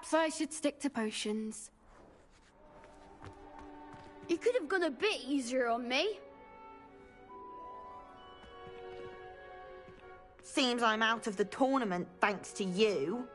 Perhaps I should stick to potions. You could have gone a bit easier on me. Seems I'm out of the tournament thanks to you.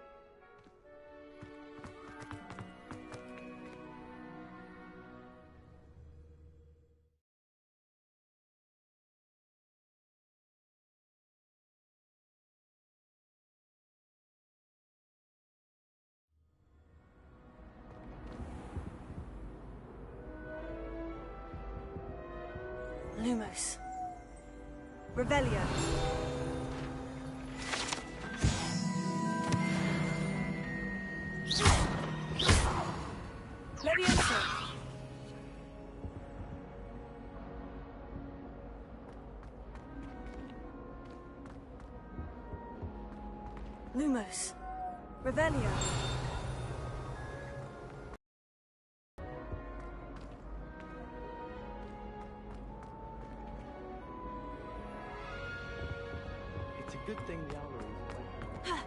Lumos. Revelio. Levioso. Lumos. Revelio. It's a good thing the hour is away.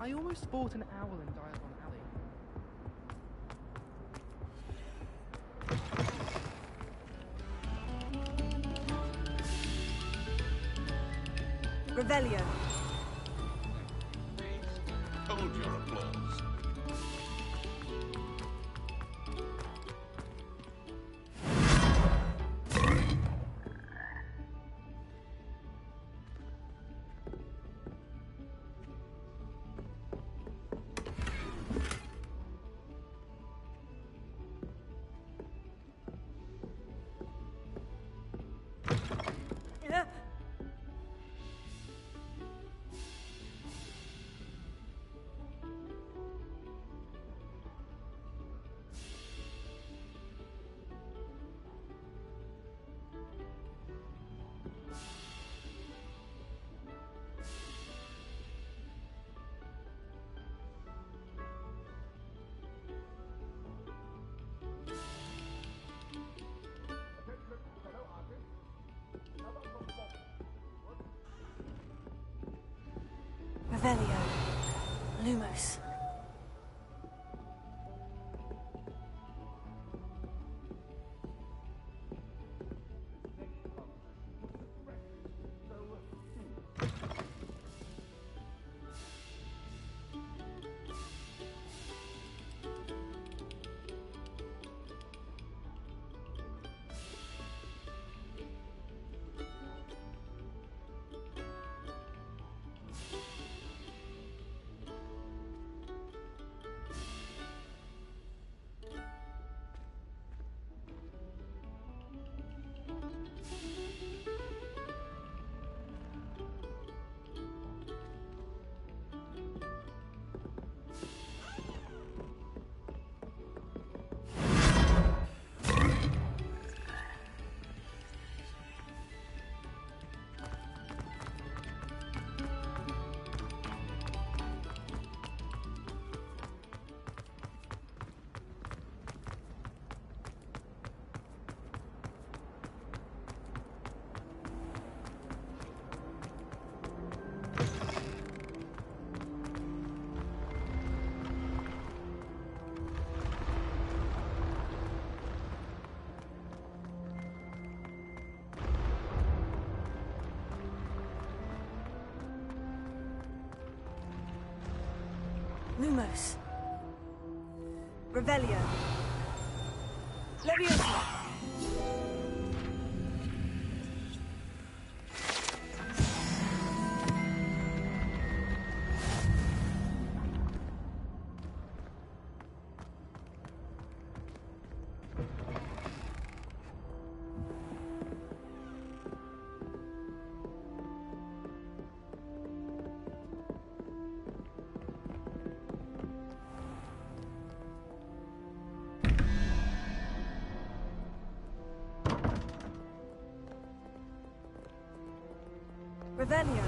I almost bought an owl in Diagon Alley. Revelio. Hold your applause. Revelio. Lumos. Lumos. Revelio. Leviosa. Revelio.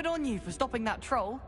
Good on you for stopping that troll.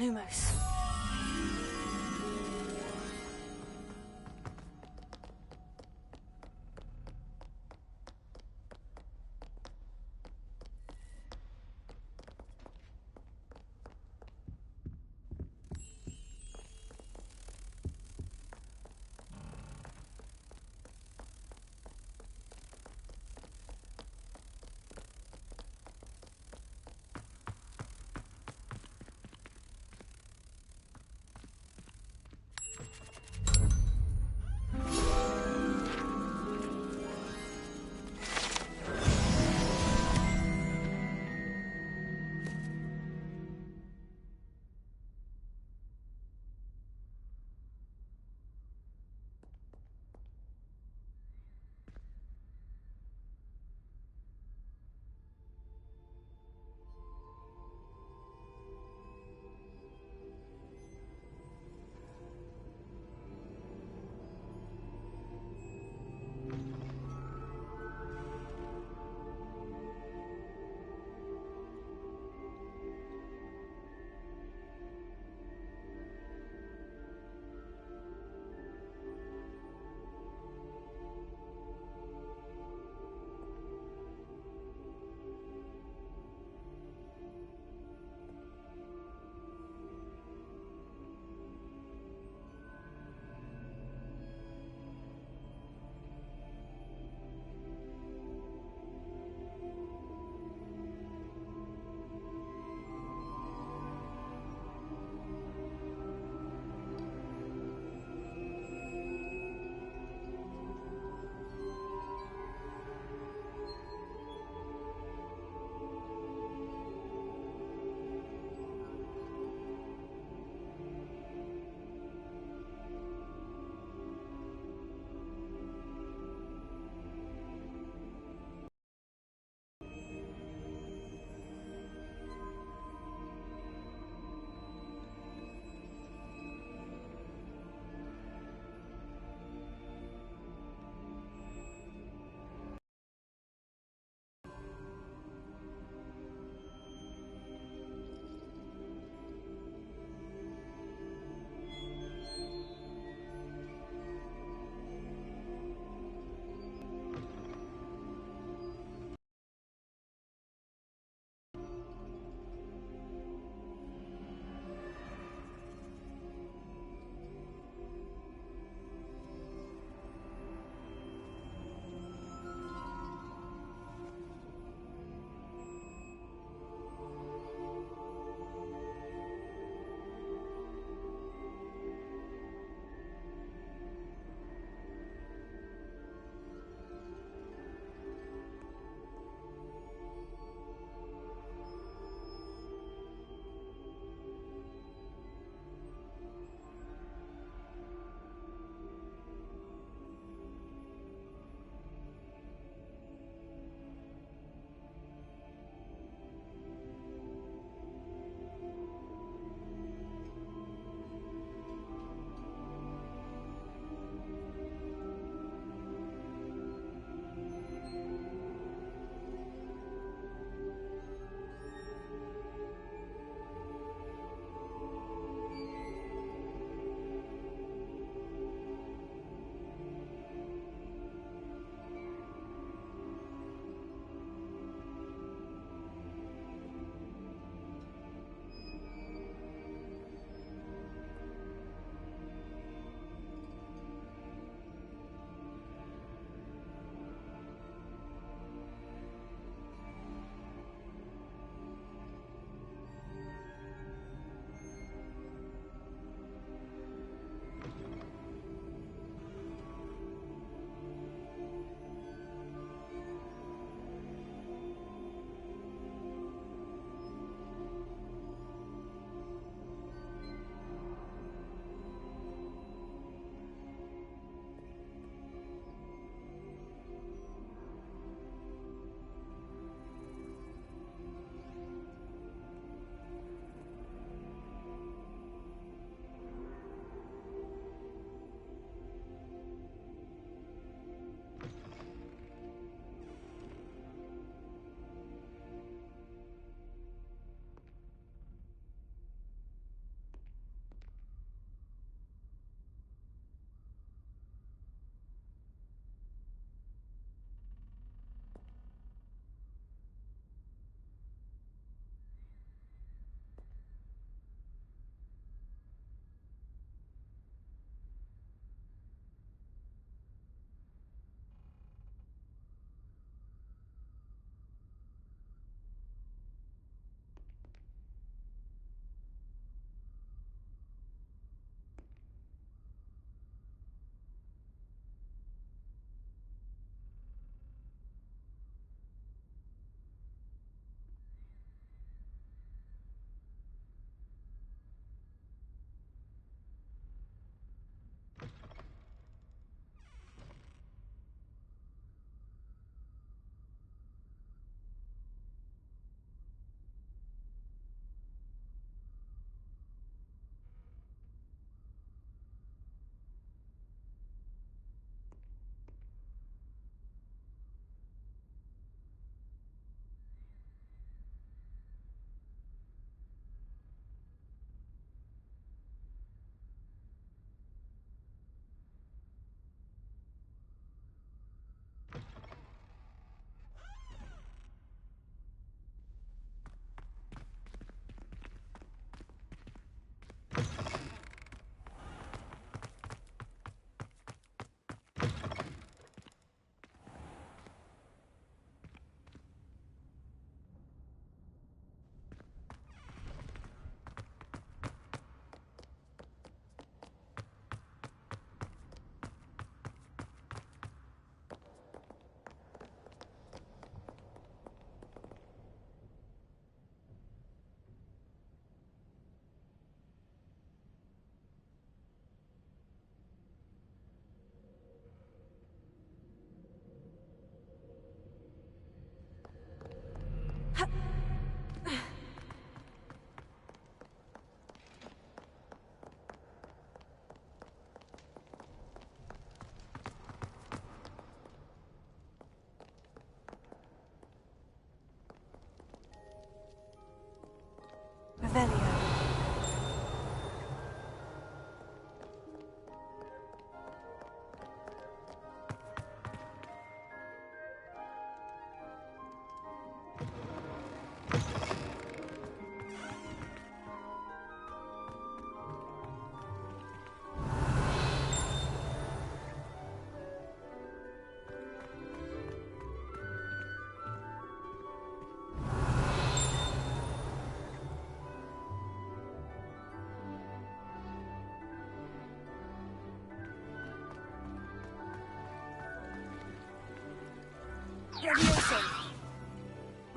Lumos.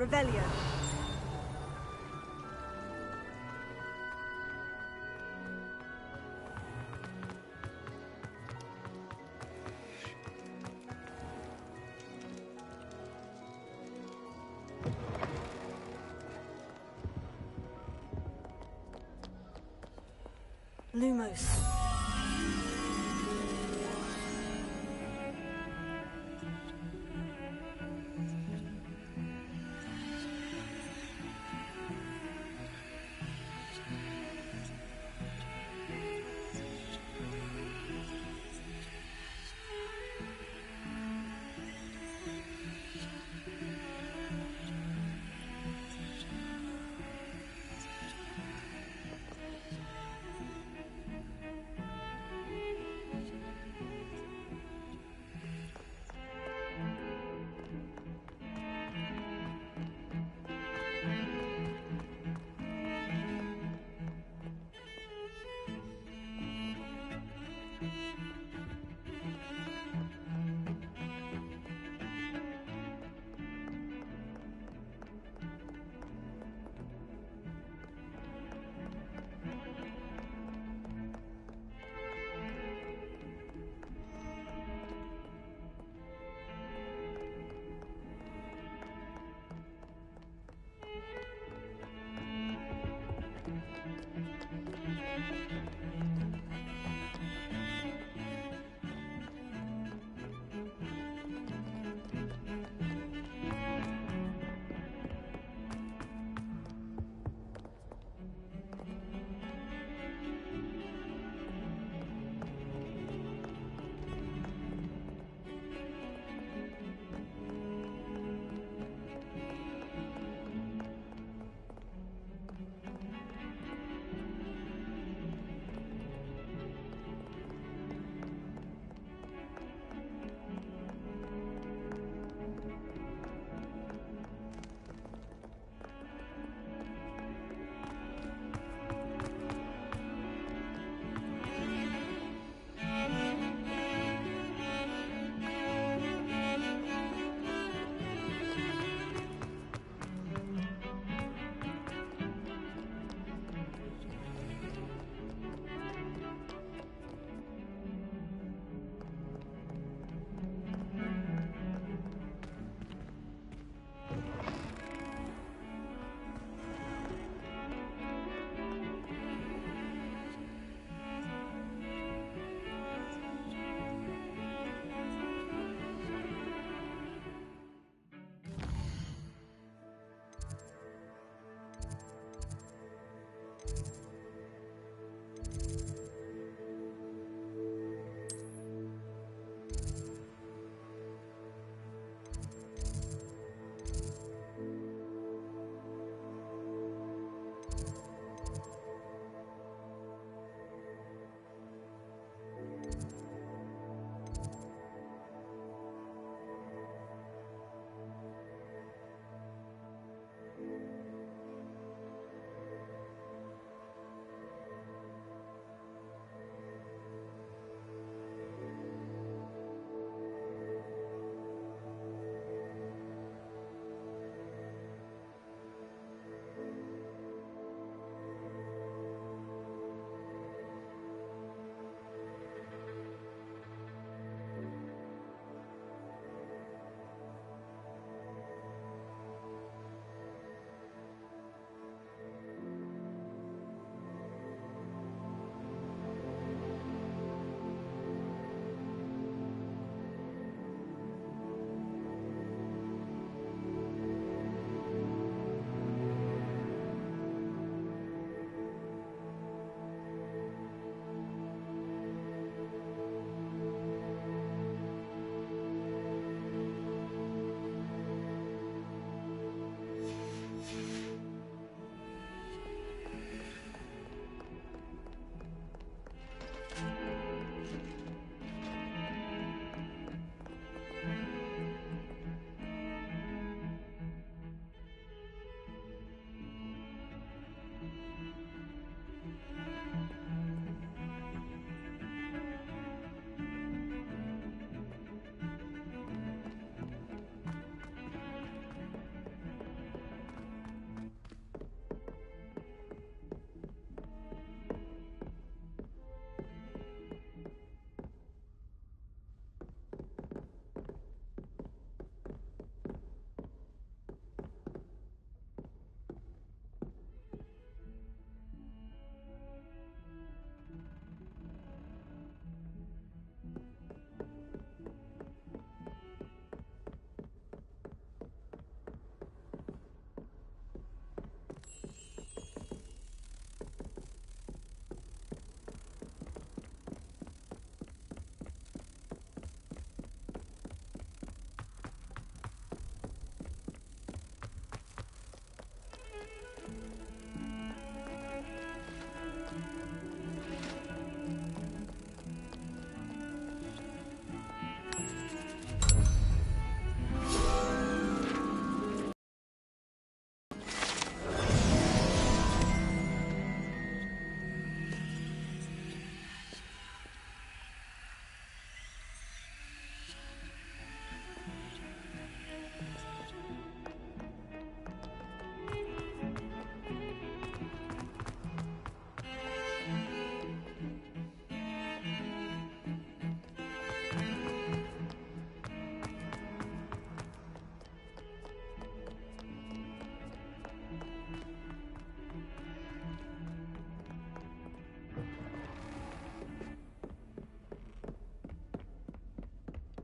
Revelio. Lumos.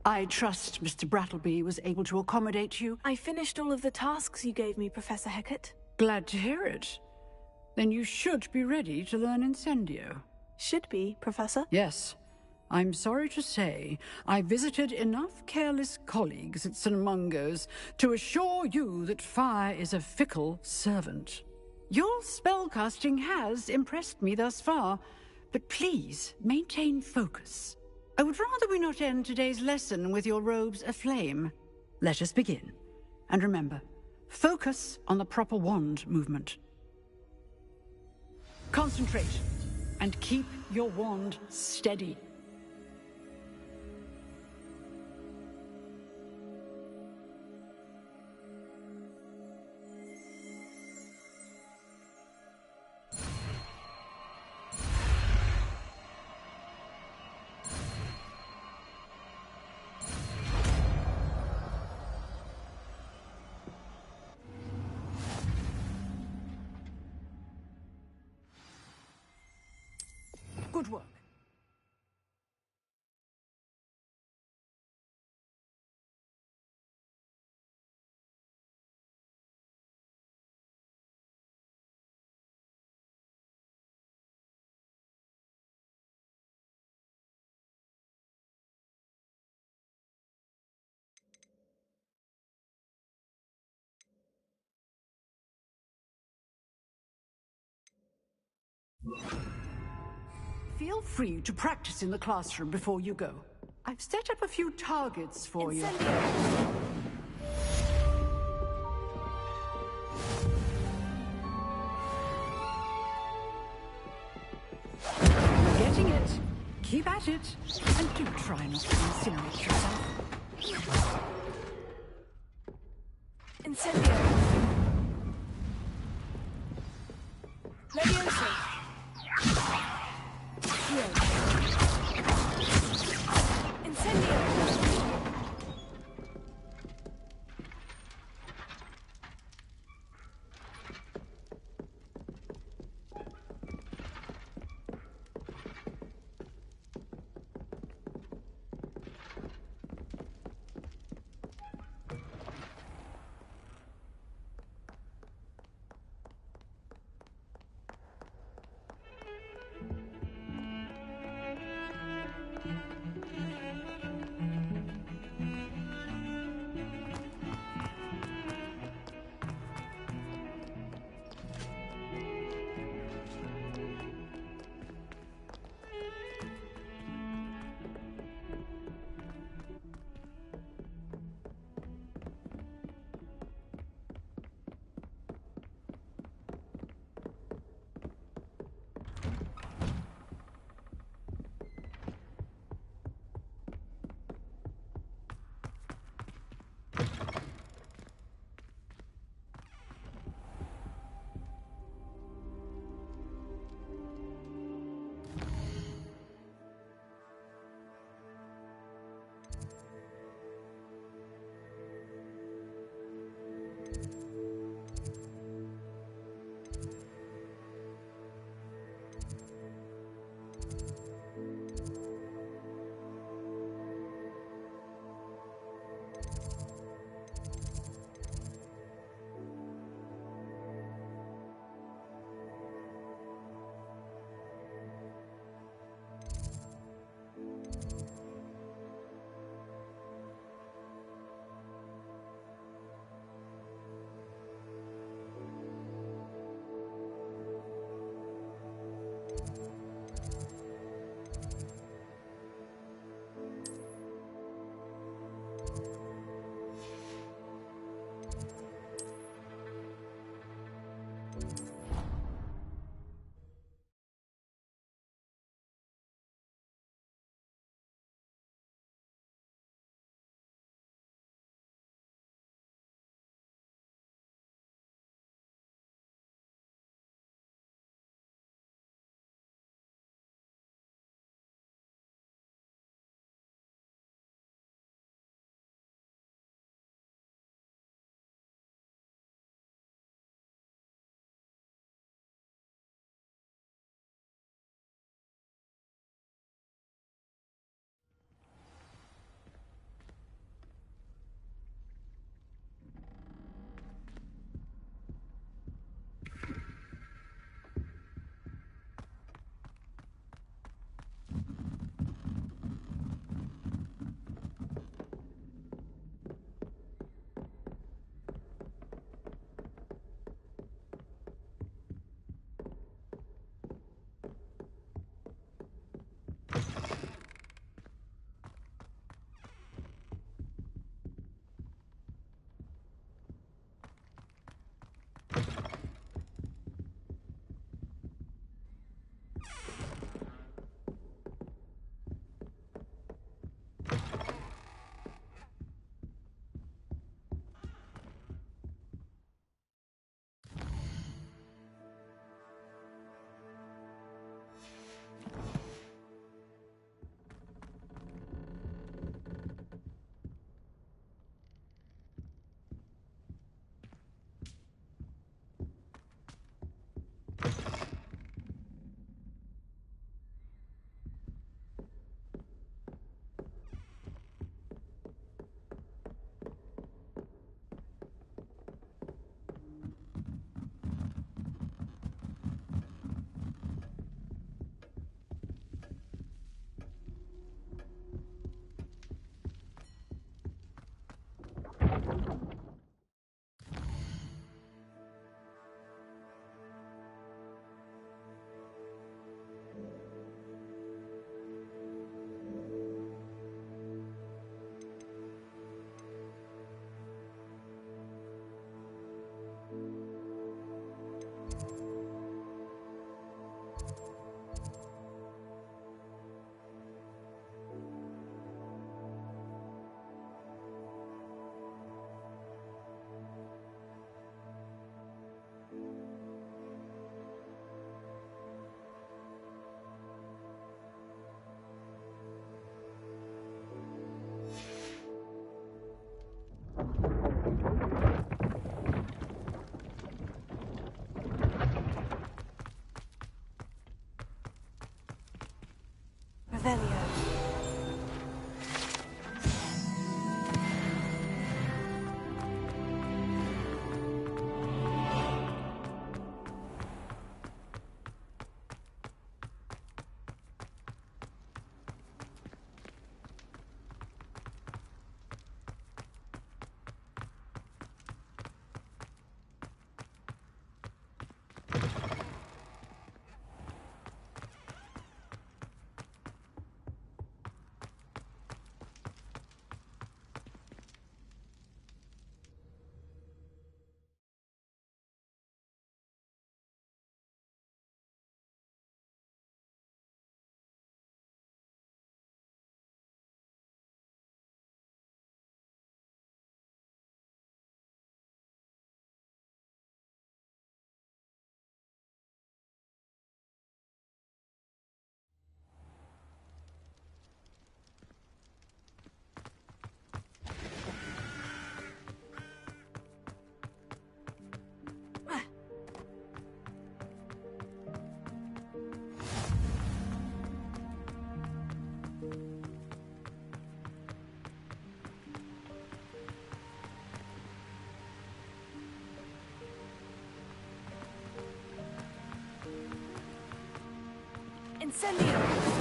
I trust Mr. Brattleby was able to accommodate you. I finished all of the tasks you gave me, Professor Hecat. Glad to hear it. Then you should be ready to learn Incendio. Should be, Professor. Yes. I'm sorry to say, I visited enough careless colleagues at St. Mungo's to assure you that fire is a fickle servant. Your spellcasting has impressed me thus far, but please maintain focus. I would rather we not end today's lesson with your robes aflame. Let us begin. And remember, focus on the proper wand movement. Concentrate, and keep your wand steady. Good work. Feel free to practice in the classroom before you go. I've set up a few targets for you. Getting it. Keep at it. And do try not to incinerate yourself. Incendio. Leviosa. Incendio. Incendio!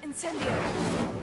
Incendio!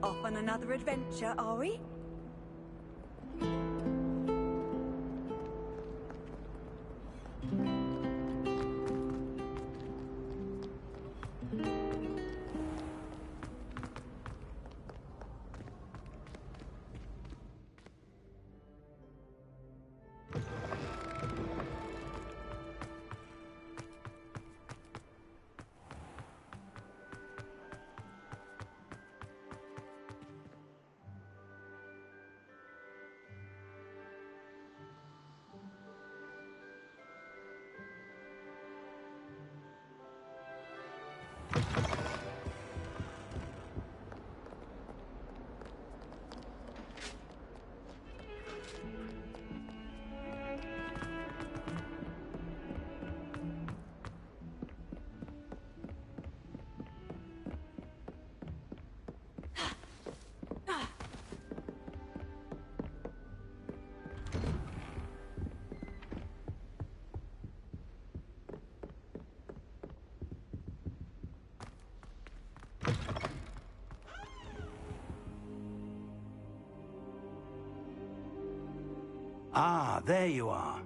Off on another adventure, are we? Ah, there you are.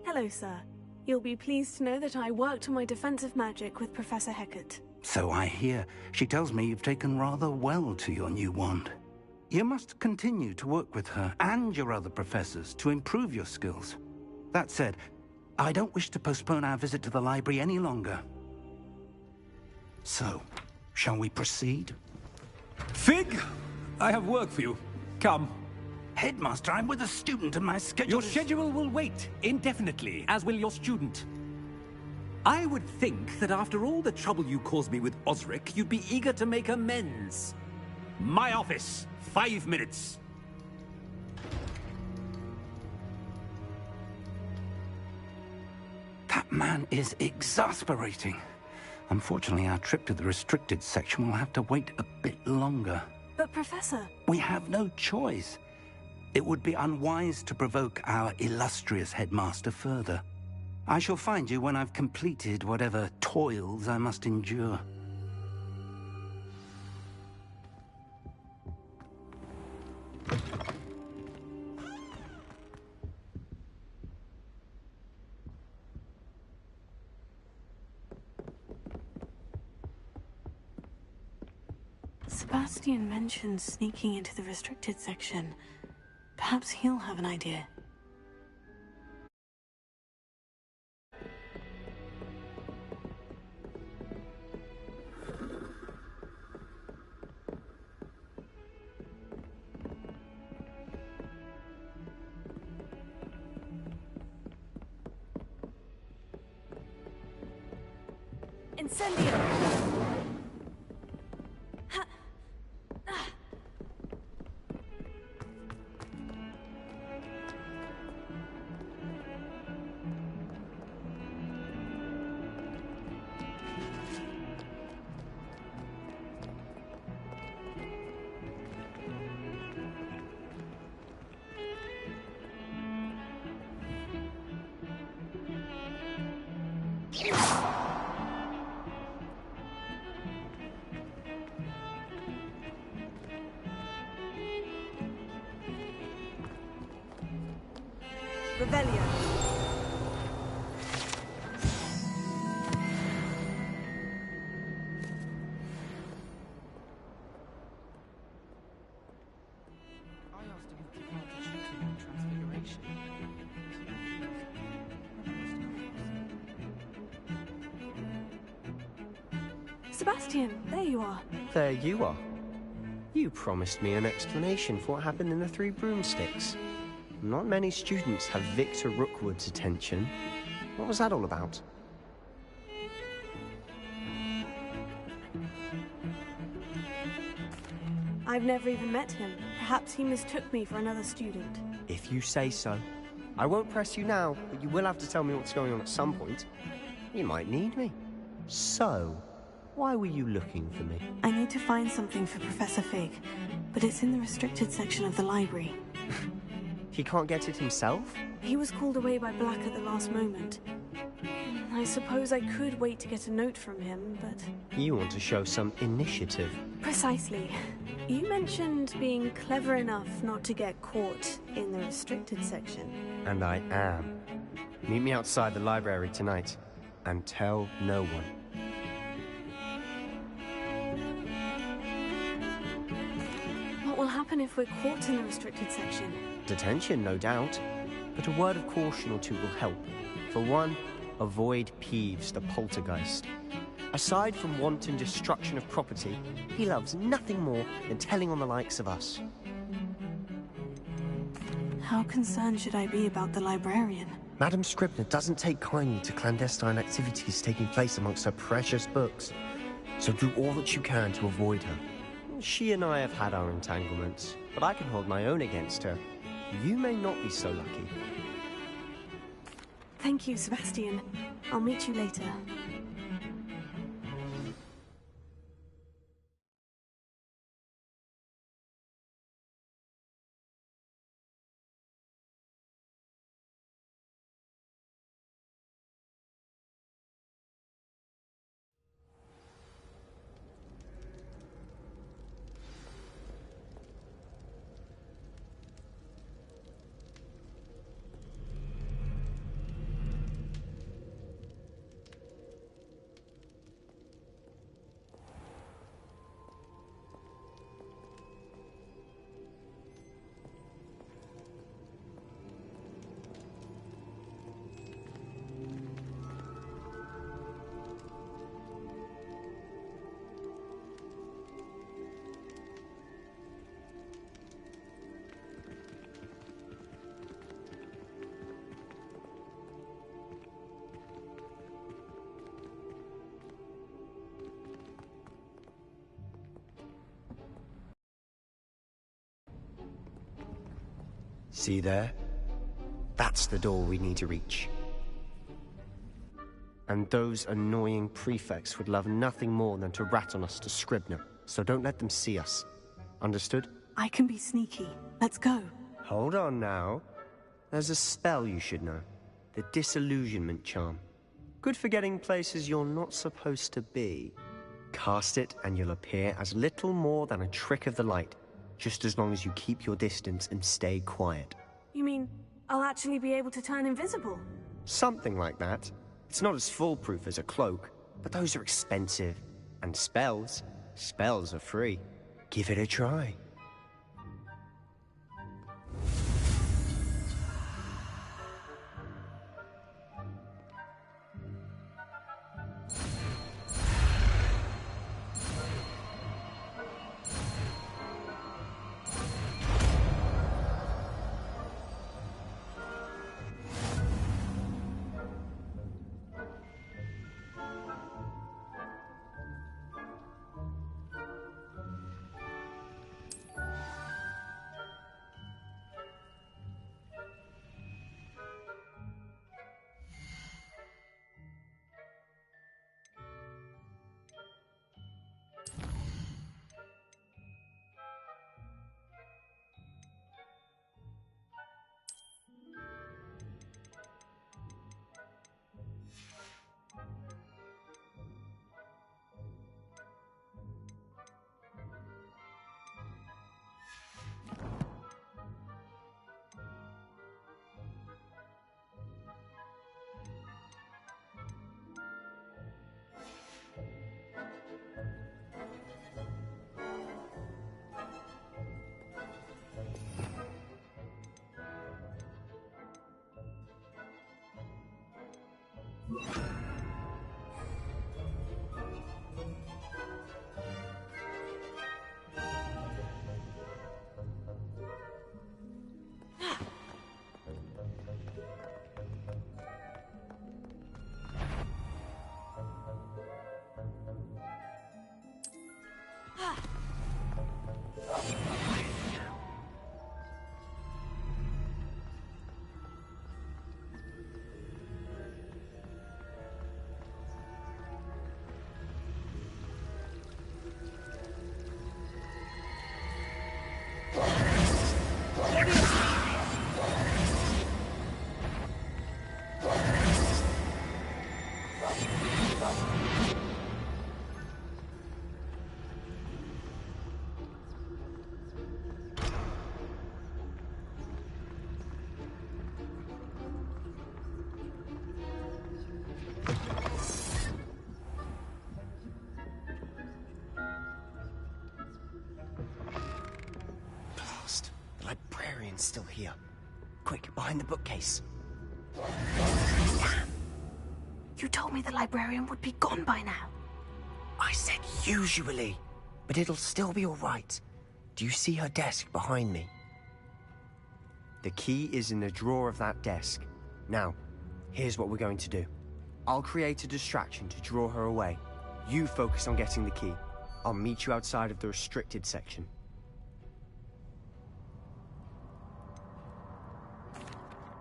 Hello, sir. You'll be pleased to know that I worked on my defensive magic with Professor Hecat. So I hear. She tells me you've taken rather well to your new wand. You must continue to work with her and your other professors to improve your skills. That said, I don't wish to postpone our visit to the library any longer. So, shall we proceed? Fig, I have work for you. Come. Headmaster, I'm with a student and my schedule Your schedule will wait indefinitely, as will your student. I would think that after all the trouble you caused me with Osric, you'd be eager to make amends. My office, 5 minutes. That man is exasperating. Unfortunately, our trip to the restricted section will have to wait a bit longer. But, Professor... We have no choice. It would be unwise to provoke our illustrious headmaster further. I shall find you when I've completed whatever toils I must endure. Sebastian mentioned sneaking into the restricted section. Perhaps he'll have an idea. Incendio! Revelio. I asked him to part the tutoring on Transfiguration. Sebastian, there you are. There you are. You promised me an explanation for what happened in the Three Broomsticks. Not many students have Victor Rookwood's attention. What was that all about? I've never even met him. Perhaps he mistook me for another student. If you say so. I won't press you now, but you will have to tell me what's going on at some point. You might need me. So, why were you looking for me? I need to find something for Professor Fig, but it's in the restricted section of the library. He can't get it himself? He was called away by Black at the last moment. I suppose I could wait to get a note from him, but... You want to show some initiative. Precisely. You mentioned being clever enough not to get caught in the restricted section. And I am. Meet me outside the library tonight, and tell no one. What will happen if we're caught in the restricted section? Detention, no doubt. But a word of caution or two will help. For one, avoid Peeves, the poltergeist. Aside from wanton destruction of property, he loves nothing more than telling on the likes of us. How concerned should I be about the librarian? Madame Scribner doesn't take kindly to clandestine activities taking place amongst her precious books. So do all that you can to avoid her. She and I have had our entanglements, but I can hold my own against her. You may not be so lucky. Thank you, Sebastian. I'll meet you later. See there? That's the door we need to reach. And those annoying prefects would love nothing more than to rat on us to Scribner, so don't let them see us. Understood? I can be sneaky. Let's go. Hold on now. There's a spell you should know. The Disillusionment Charm. Good for getting places you're not supposed to be. Cast it and you'll appear as little more than a trick of the light, just as long as you keep your distance and stay quiet. You mean I'll actually be able to turn invisible? Something like that. It's not as foolproof as a cloak, but those are expensive. And spells are free. Give it a try. Still here. Quick, behind the bookcase. Damn. You told me the librarian would be gone by now. I said usually, but it'll still be all right. Do you see her desk behind me? The key is in the drawer of that desk. Now, here's what we're going to do. I'll create a distraction to draw her away. You focus on getting the key. I'll meet you outside of the restricted section.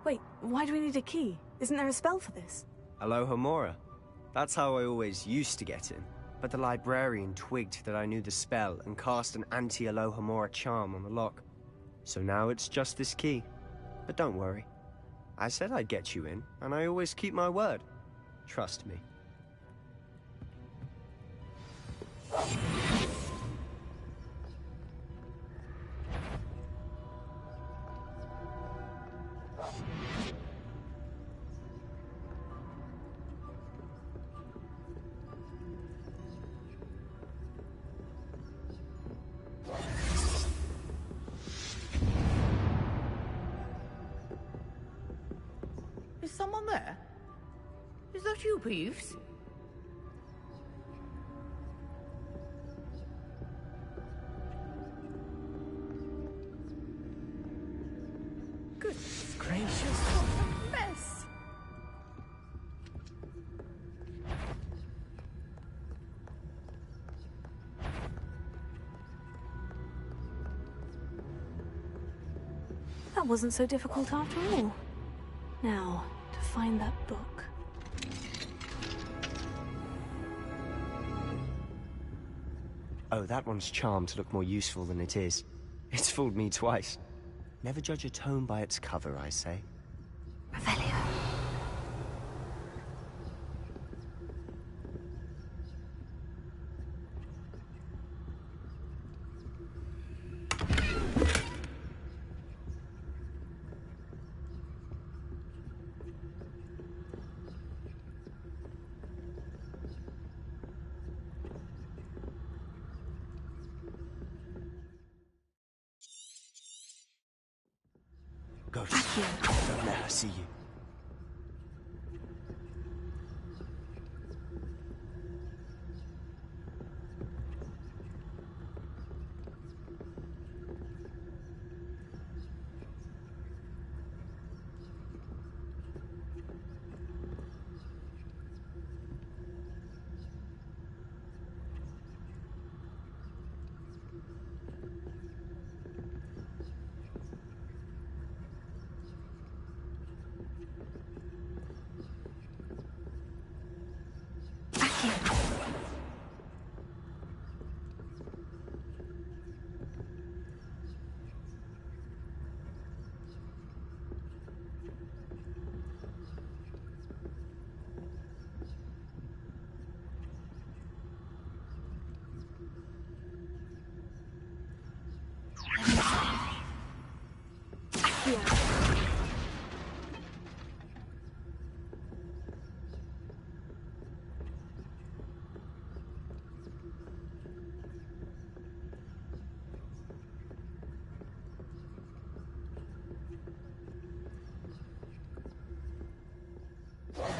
Wait, why do we need a key? Isn't there a spell for this? Alohomora. That's how I always used to get in. But the librarian twigged that I knew the spell and cast an anti-Alohomora charm on the lock. So now it's just this key. But don't worry. I said I'd get you in, and I always keep my word. Trust me. Is someone there? Is that you, Peeves? Goodness gracious, what a mess! That That wasn't so difficult after all. Now, to find that book. Oh, that one's charmed to look more useful than it is. It's fooled me twice. Never judge a tome by its cover, I say. Revelio. Ghost, don't let her see you.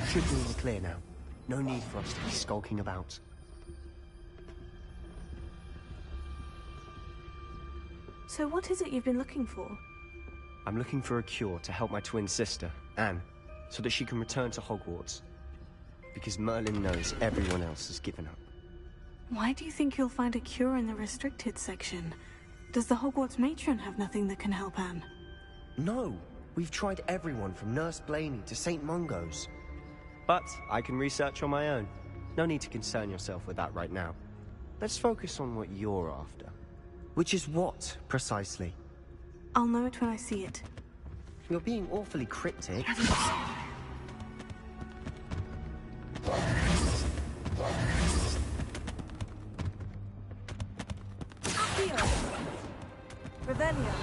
Should be all clear now. No need for us to be skulking about. So what is it you've been looking for? I'm looking for a cure to help my twin sister, Anne, so that she can return to Hogwarts. Because Merlin knows everyone else has given up. Why do you think you'll find a cure in the restricted section? Does the Hogwarts matron have nothing that can help Anne? No! We've tried everyone from Nurse Blaney to St. Mungo's. But I can research on my own. No need to concern yourself with that right now. Let's focus on what you're after. Which is what, precisely? I'll know it when I see it. You're being awfully cryptic. Revelio.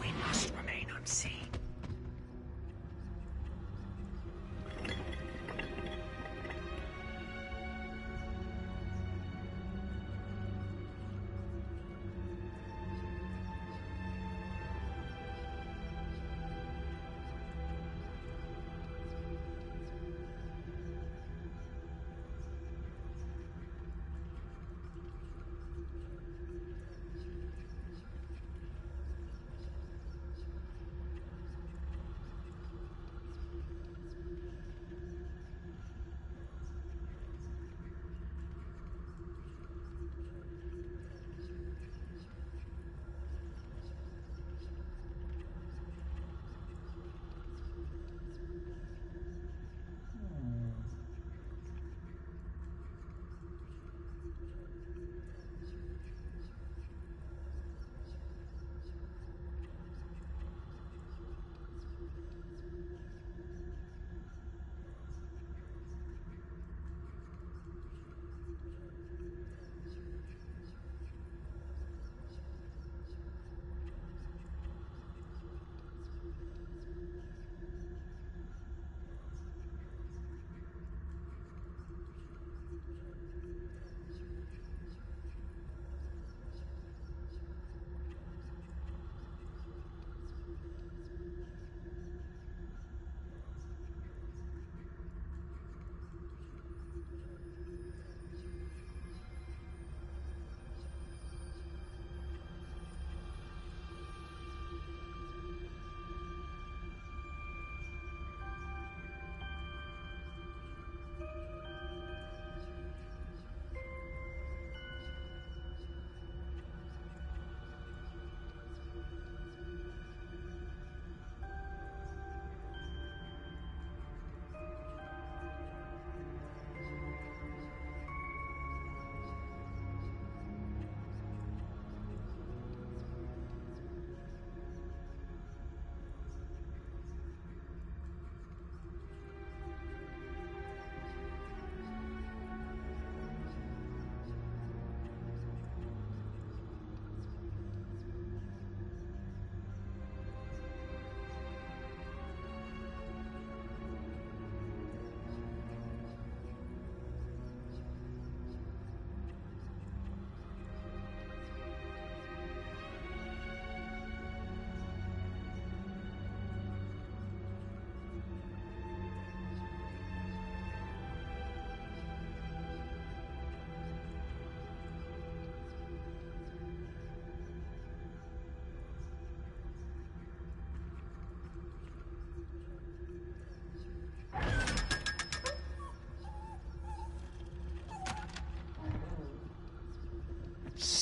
We must remain unseen.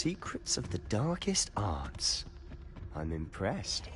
secrets of the darkest arts. I'm impressed.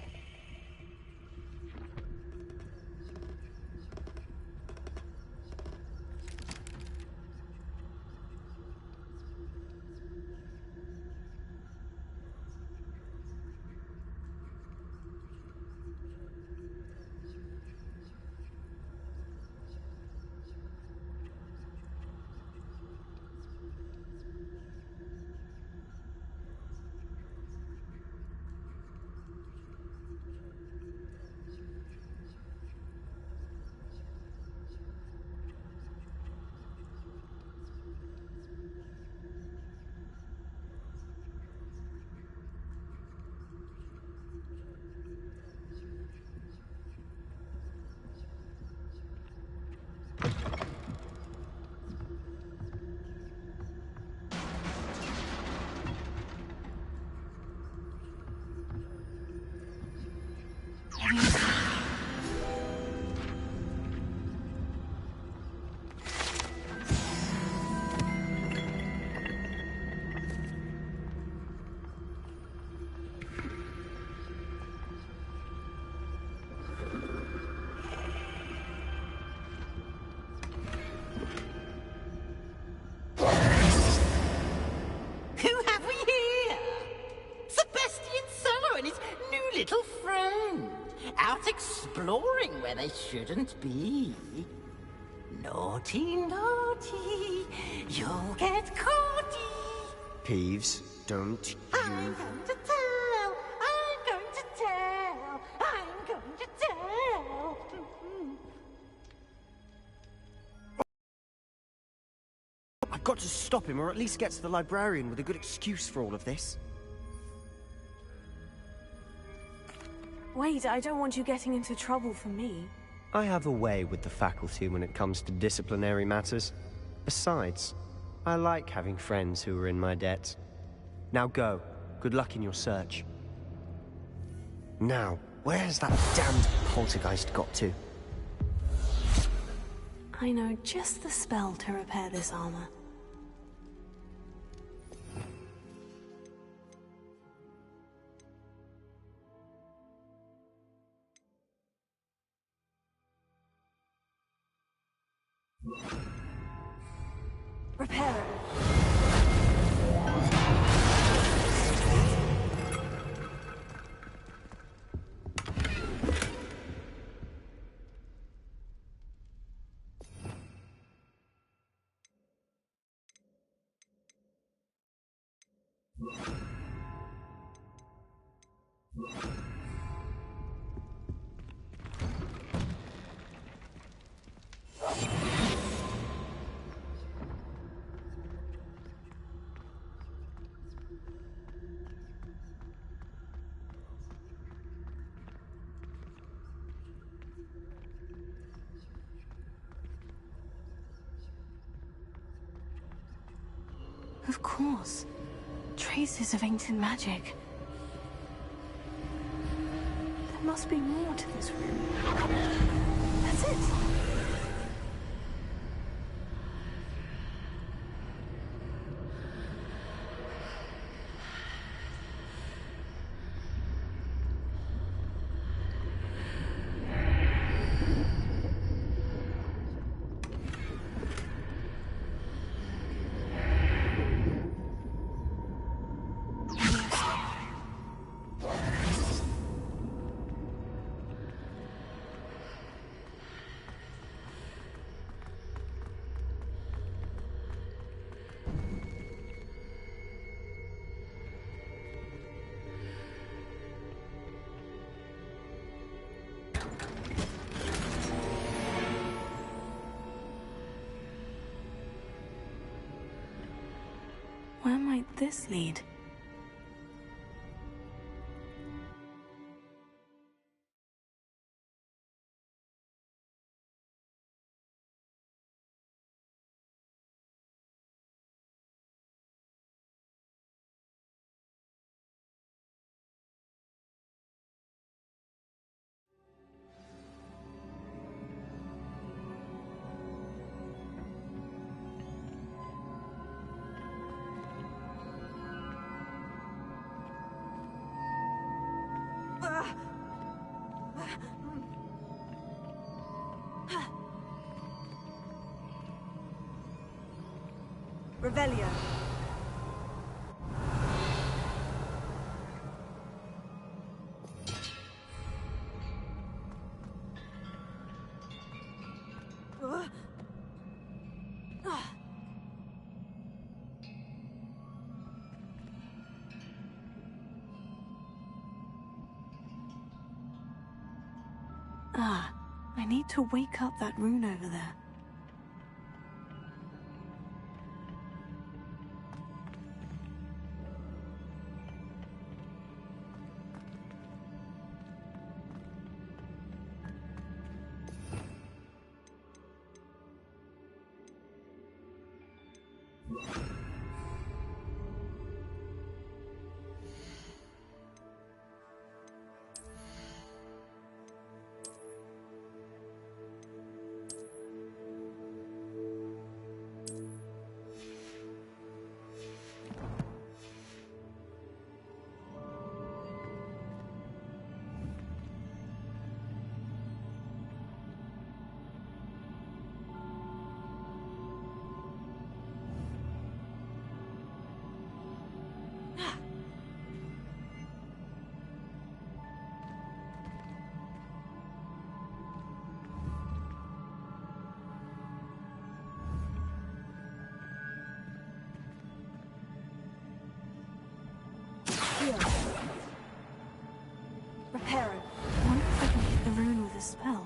Little friend, out exploring where they shouldn't be. Naughty, naughty, you'll get caughty. Peeves, don't you... I'm going to tell, I'm going to tell, I'm going to tell. I've got to stop him, or at least get to the librarian with a good excuse for all of this. Wait, I don't want you getting into trouble for me. I have a way with the faculty when it comes to disciplinary matters. Besides, I like having friends who are in my debt. Now go. Good luck in your search. Now, where's that damned poltergeist got to? I know just the spell to repair this armor. Repair it. Of course. Traces of ancient magic. There must be more to this room. That's it. Where might this lead? Revelio. I need to wake up that rune over there. Repair it. I wonder if I can hit the rune with a spell.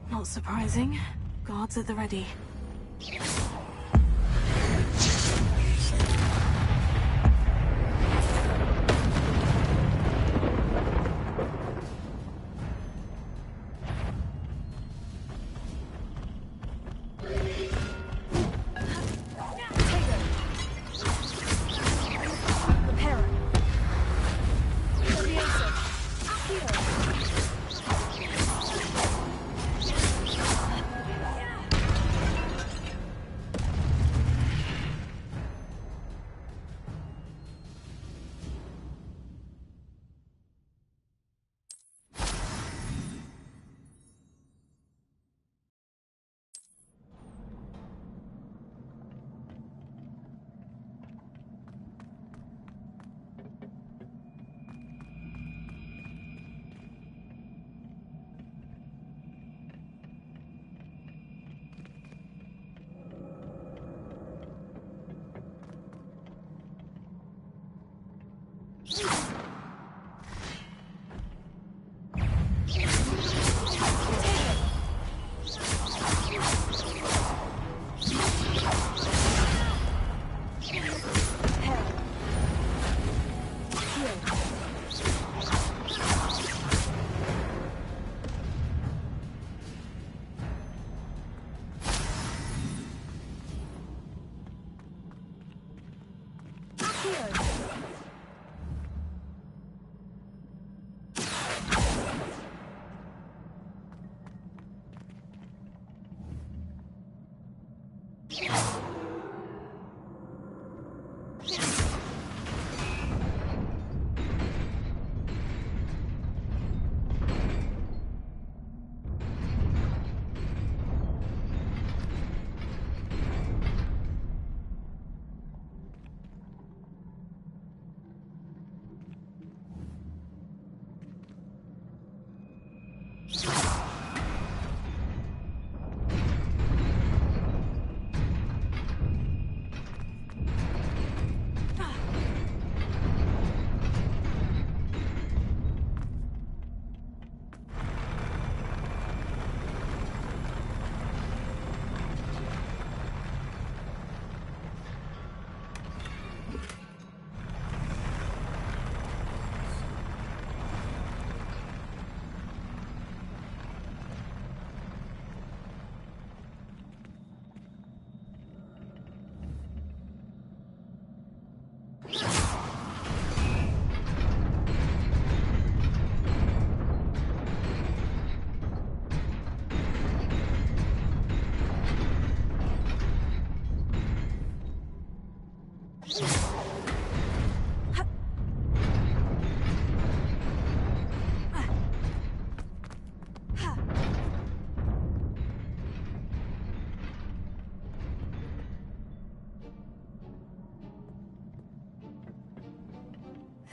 Not surprising. Guards at the ready.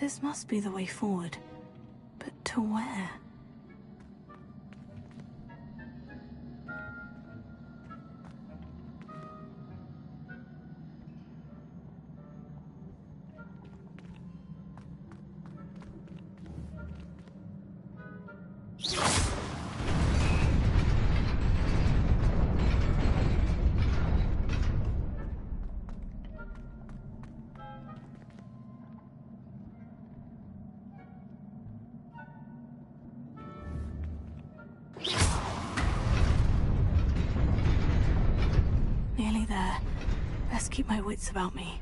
This must be the way forward. But to where? Nearly there. Best keep my wits about me.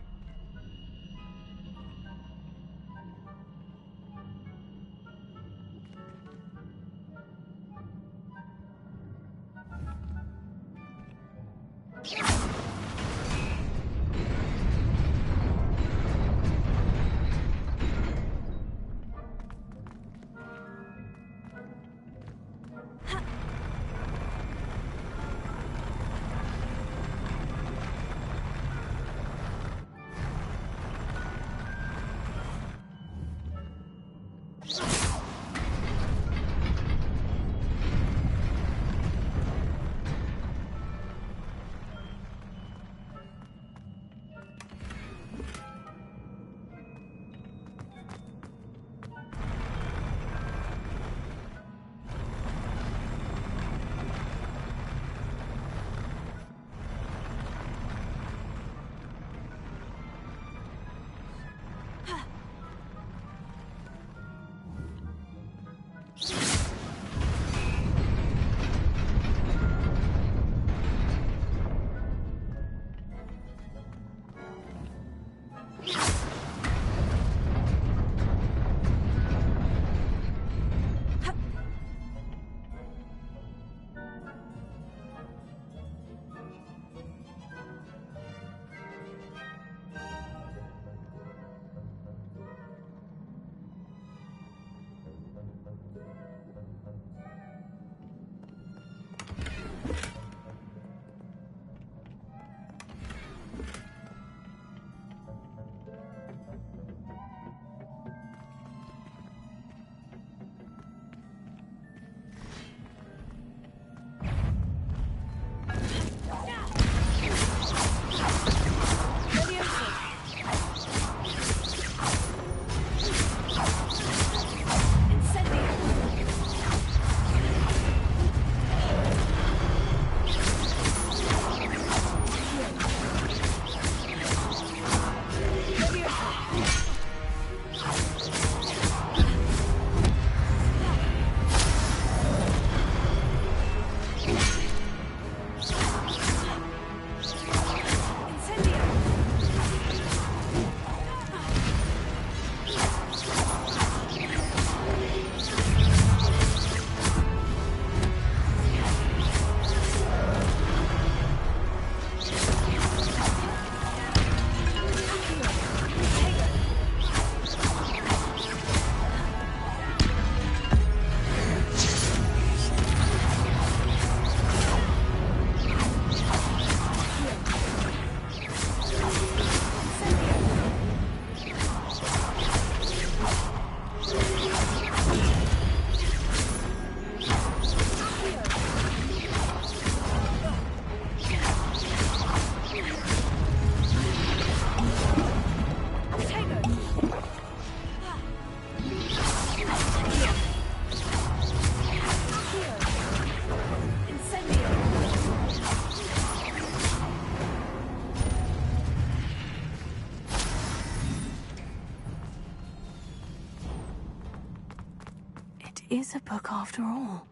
Is a book after all.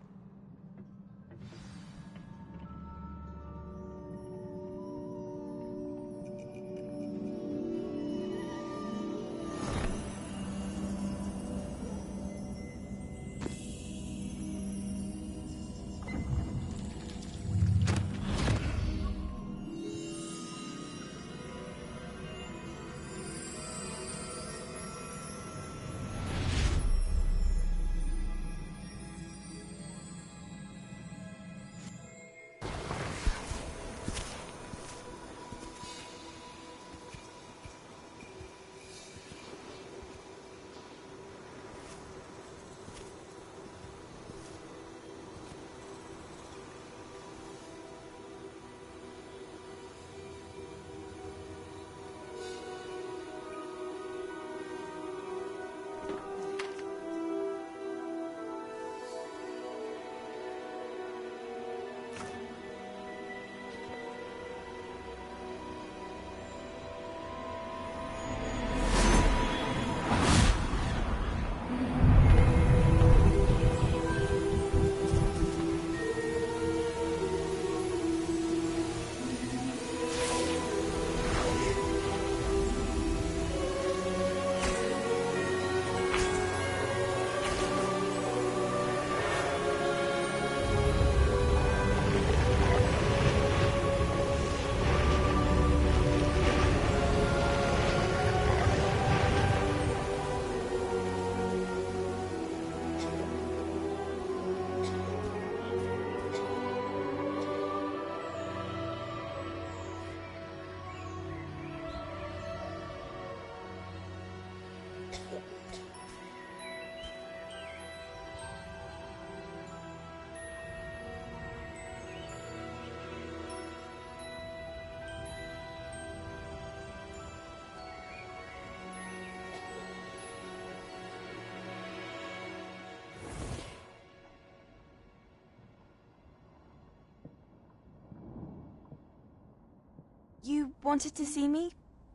You wanted to see me?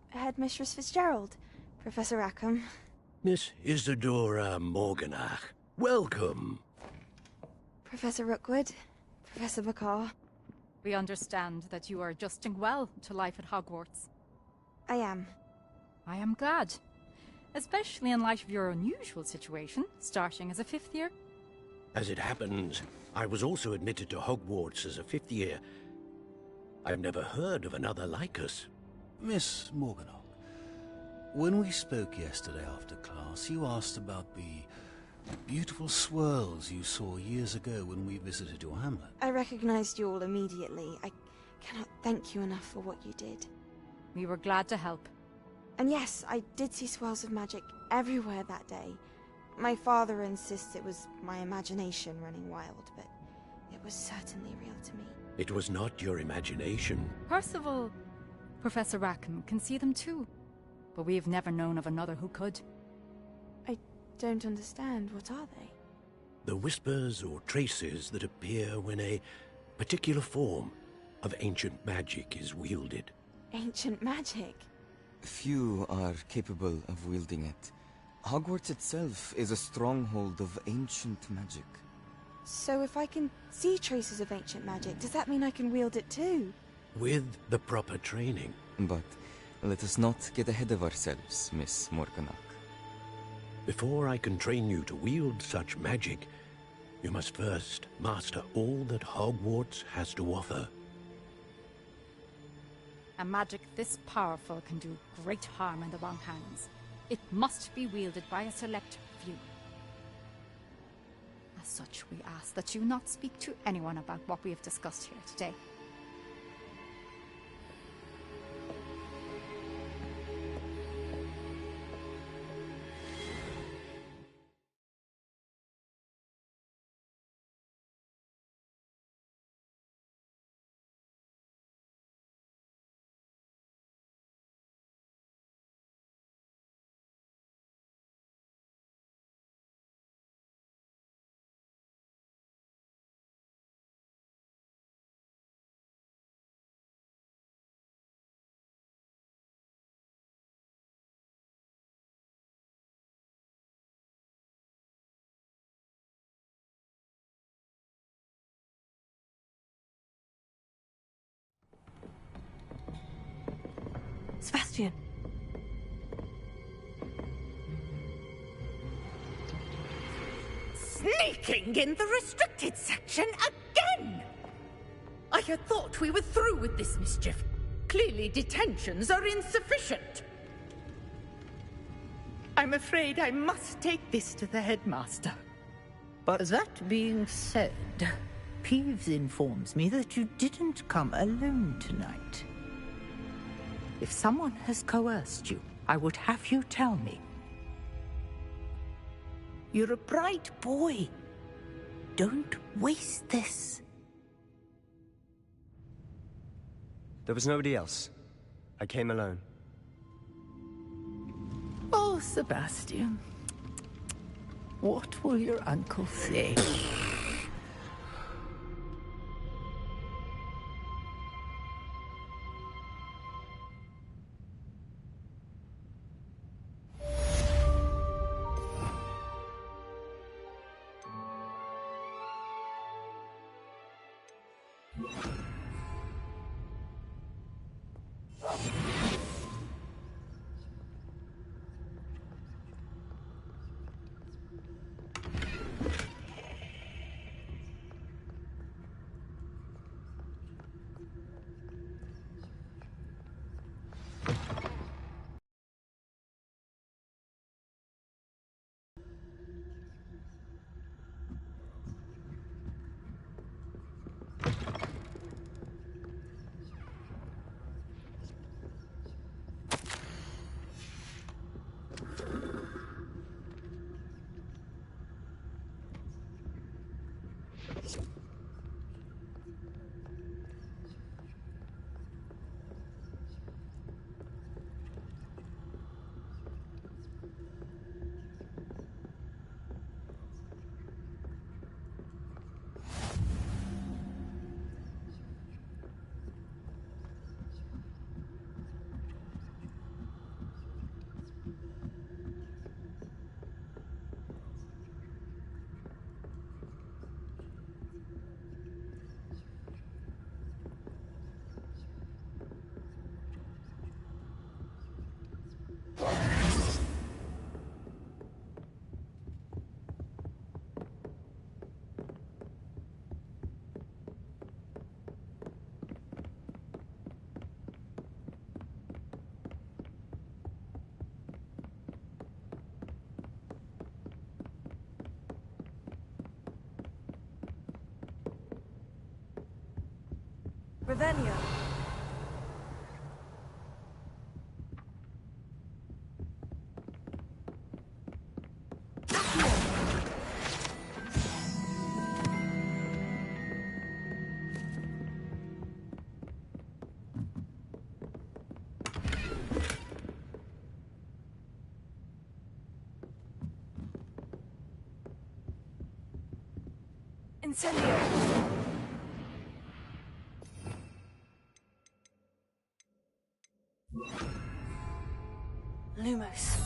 Headmistress Fitzgerald, Professor Rackham. Miss Isadora Morganach, welcome. Professor Rookwood, Professor McCaw. We understand that you are adjusting well to life at Hogwarts. I am. I am glad. Especially in light of your unusual situation, starting as a 5th year. As it happens, I was also admitted to Hogwarts as a 5th year. I've never heard of another like us. Miss Morganach, when we spoke yesterday after class, you asked about the beautiful swirls you saw years ago when we visited your hamlet. I recognized you all immediately. I cannot thank you enough for what you did. We were glad to help. And yes, I did see swirls of magic everywhere that day. My father insists it was my imagination running wild, but it was certainly real to me. It was not your imagination. Percival, Professor Rackham can see them too. But we have never known of another who could. I don't understand. What are they? The whispers or traces that appear when a particular form of ancient magic is wielded. Ancient magic? Few are capable of wielding it. Hogwarts itself is a stronghold of ancient magic. So if I can see traces of ancient magic, does that mean I can wield it too? With the proper training. But let us not get ahead of ourselves, Miss Morganach. Before I can train you to wield such magic, you must first master all that Hogwarts has to offer. A magic this powerful can do great harm in the wrong hands. It must be wielded by a select few. As such, we ask that you not speak to anyone about what we have discussed here today. Sebastian! Sneaking in the restricted section again! I had thought we were through with this mischief. Clearly detentions are insufficient. I'm afraid I must take this to the headmaster. But that being said, Peeves informs me that you didn't come alone tonight. If someone has coerced you, I would have you tell me. You're a bright boy. Don't waste this. There was nobody else. I came alone. Oh, Sebastian. What will your uncle say? Revelio. Incendio. Lumos.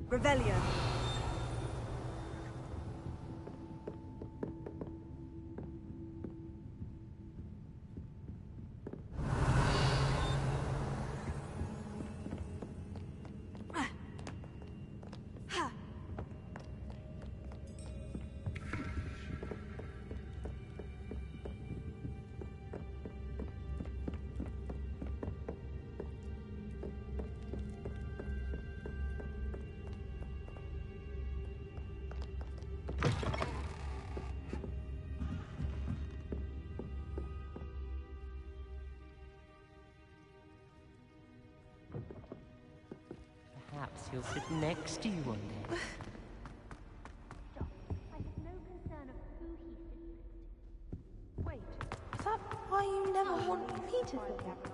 Revelio. Perhaps he'll sit next to you one day. Wait, is that why you never want me to say everything?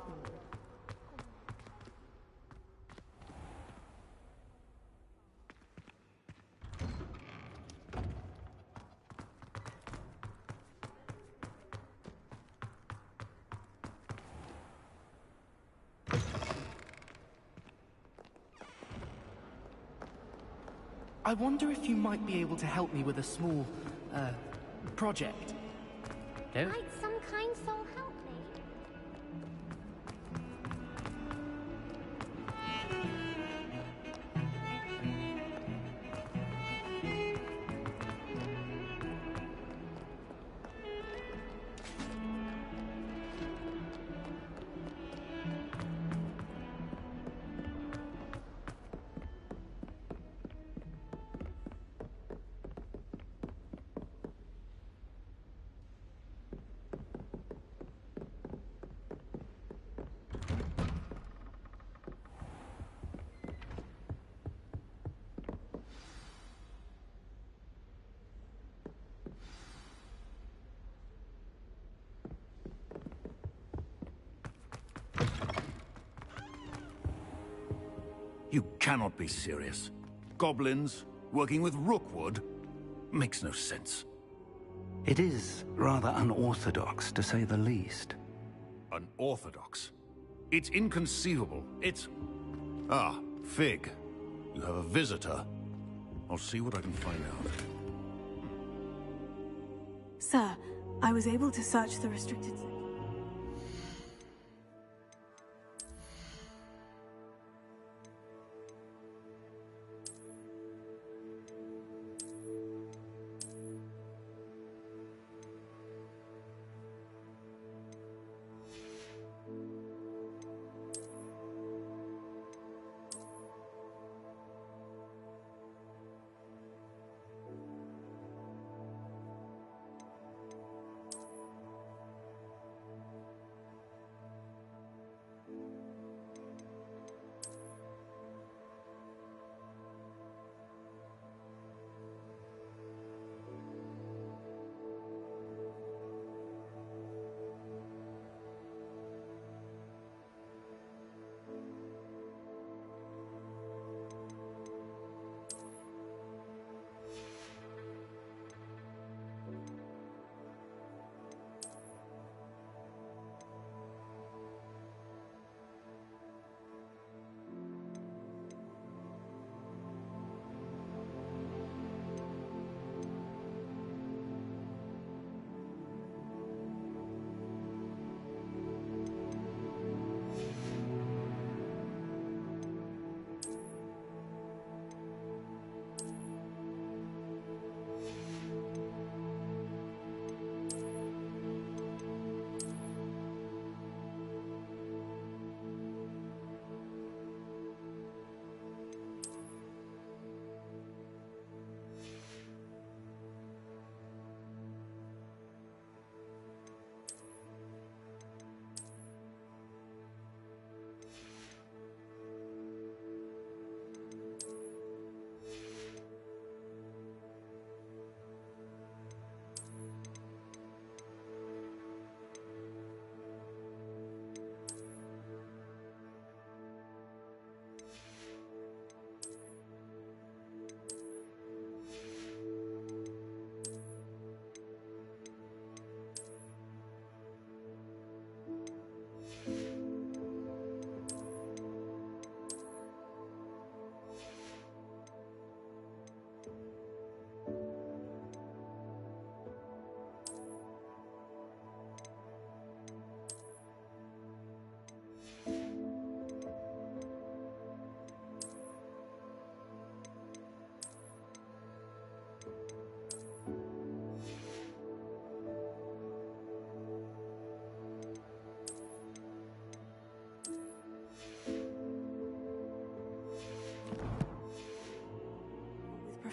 I wonder if you might be able to help me with a small, project. No? Might some kind soul help me? You cannot be serious. Goblins working with Rookwood? Makes no sense. It is rather unorthodox, to say the least. Unorthodox? It's inconceivable. It's... Ah, Fig. You have a visitor. I'll see what I can find out. Sir, I was able to search the restricted section.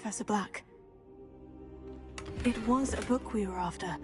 Professor Black. It was a book we were after.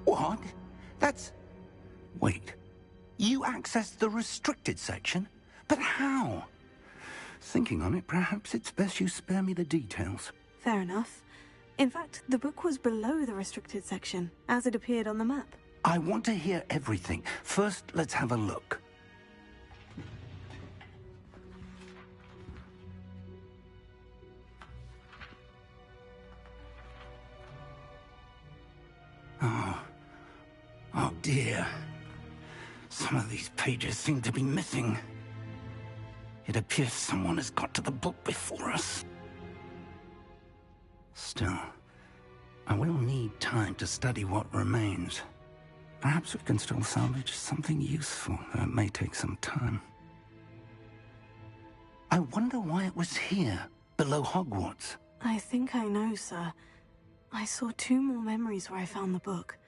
What? That's... Wait. You accessed the restricted section? But how? Thinking on it, perhaps it's best you spare me the details. Fair enough. In fact, the book was below the restricted section, as it appeared on the map. I want to hear everything. First, let's have a look. Oh dear. Some of these pages seem to be missing. It appears someone has got to the book before us. Still, I will need time to study what remains. Perhaps we can still salvage something useful, though it may take some time. I wonder why it was here, below Hogwarts. I think I know, sir. I saw 2 more memories where I found the book.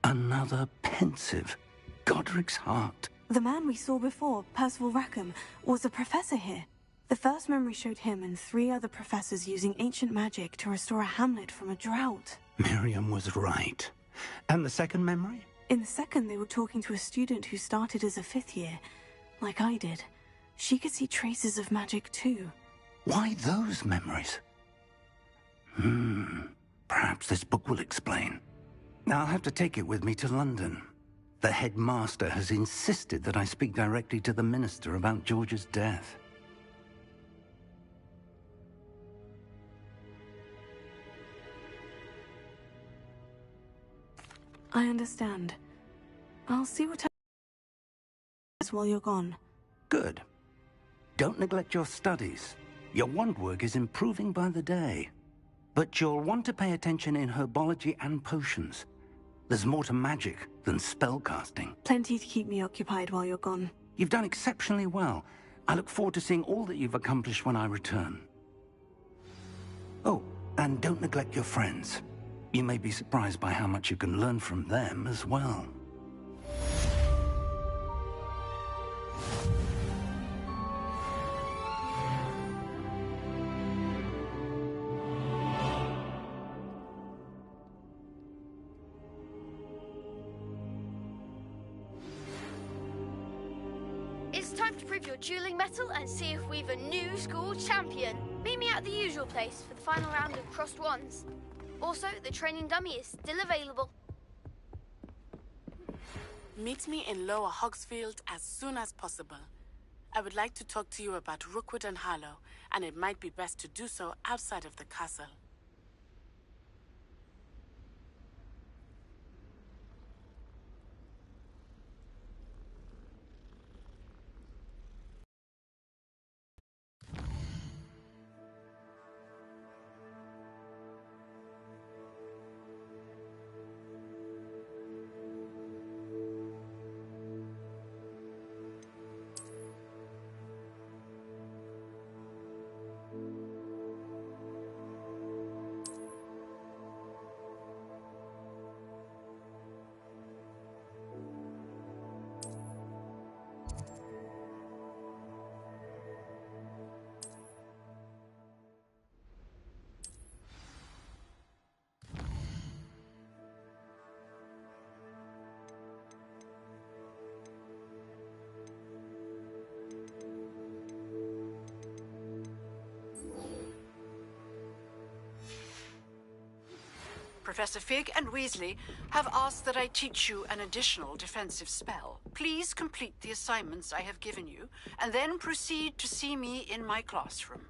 Another pensive. Godric's heart. The man we saw before, Percival Rackham, was a professor here. The first memory showed him and 3 other professors using ancient magic to restore a hamlet from a drought. Miriam was right. And the second memory? In the second, they were talking to a student who started as a 5th year, like I did. She could see traces of magic too. Why those memories? Perhaps this book will explain. I'll have to take it with me to London. The headmaster has insisted that I speak directly to the minister about George's death. I understand. I'll see what happens while you're gone. Good. Don't neglect your studies. Your wand work is improving by the day. But you'll want to pay attention in herbology and potions. There's more to magic than spellcasting. Plenty to keep me occupied while you're gone. You've done exceptionally well. I look forward to seeing all that you've accomplished when I return. Oh, and don't neglect your friends. You may be surprised by how much you can learn from them as well. It's time to prove your dueling mettle and see if we've a new school champion. Meet me at the usual place for the final round of crossed wands. Also, the training dummy is still available. Meet me in Lower Hogsfield as soon as possible. I would like to talk to you about Rookwood and Harlow, and it might be best to do so outside of the castle. Professor Fig and Weasley have asked that I teach you an additional defensive spell. Please complete the assignments I have given you, and then proceed to see me in my classroom.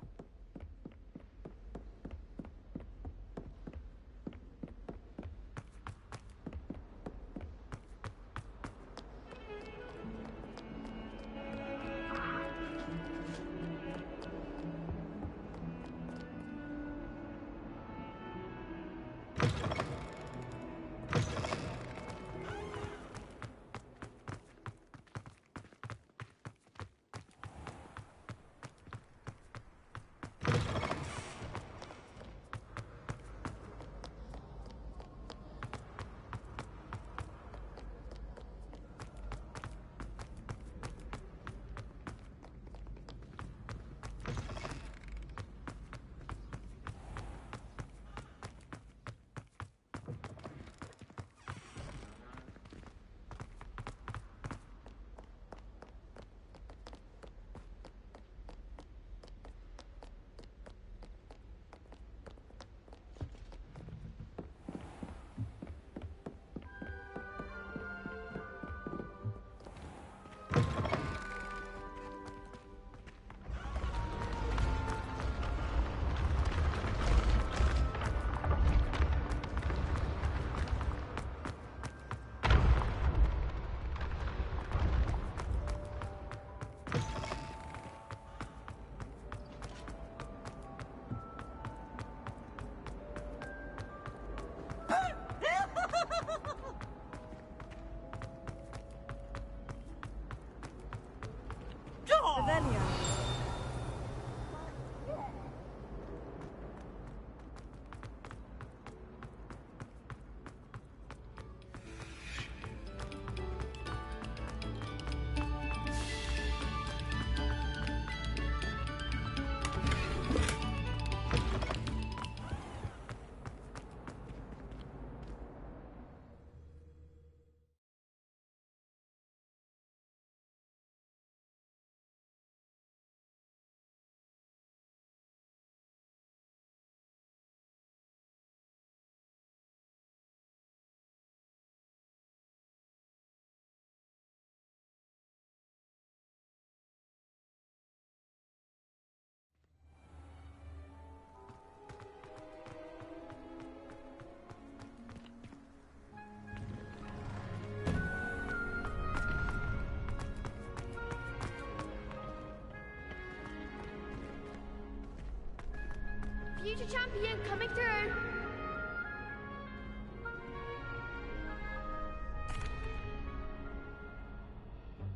Future champion coming through.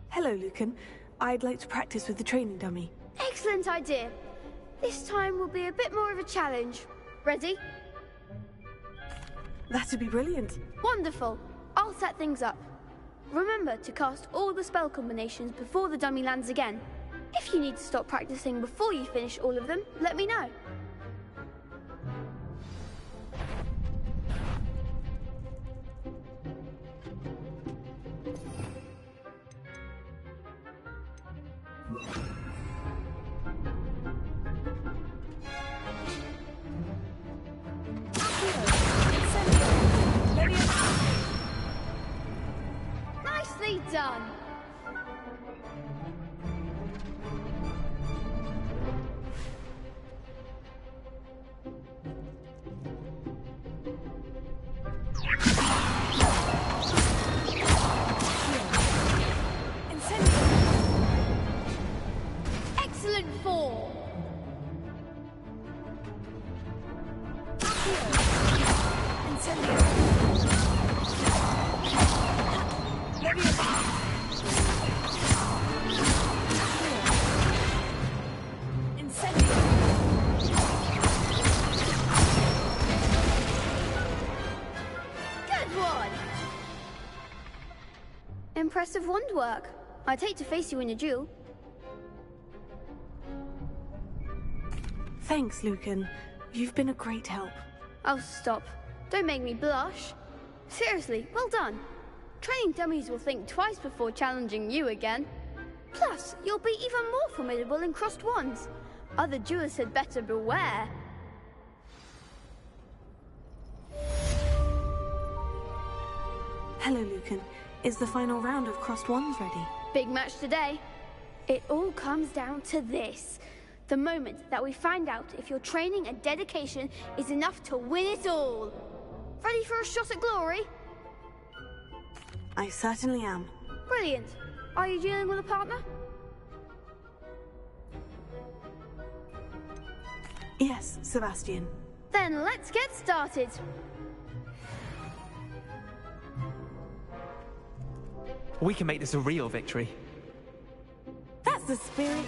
Hello, Lucan. I'd like to practice with the training dummy. Excellent idea. This time will be a bit more of a challenge. Ready? That'd be brilliant. Wonderful. I'll set things up. Remember to cast all the spell combinations before the dummy lands again. If you need to stop practicing before you finish all of them, let me know. Nicely done. Good one! Impressive wand work. I'd hate to face you in a duel. Thanks, Lucan. You've been a great help. Oh, stop. Don't make me blush. Seriously, well done. Training dummies will think twice before challenging you again. Plus, you'll be even more formidable in crossed wands. Other duelists had better beware. Hello, Lucan. Is the final round of crossed wands ready? Big match today. It all comes down to this. The moment that we find out if your training and dedication is enough to win it all. Ready for a shot at glory? I certainly am. Brilliant. Are you dealing with a partner? Yes, Sebastian. Then let's get started. We can make this a real victory. That's the spirit.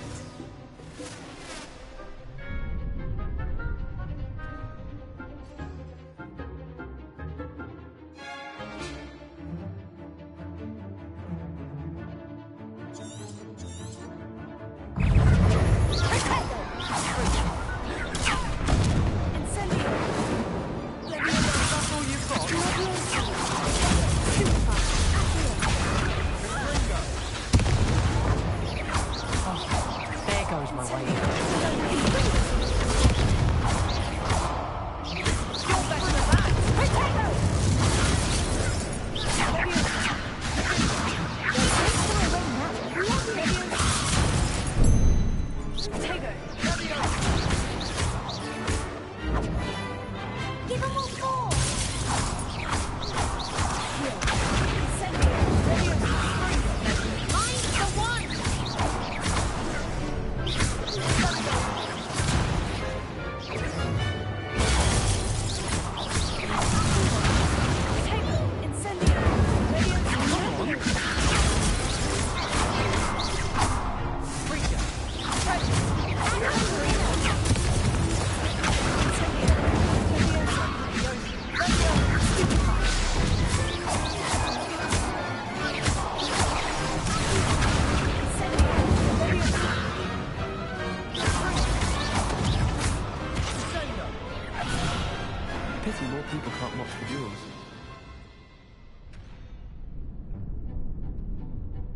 Pity more people can't watch the duels.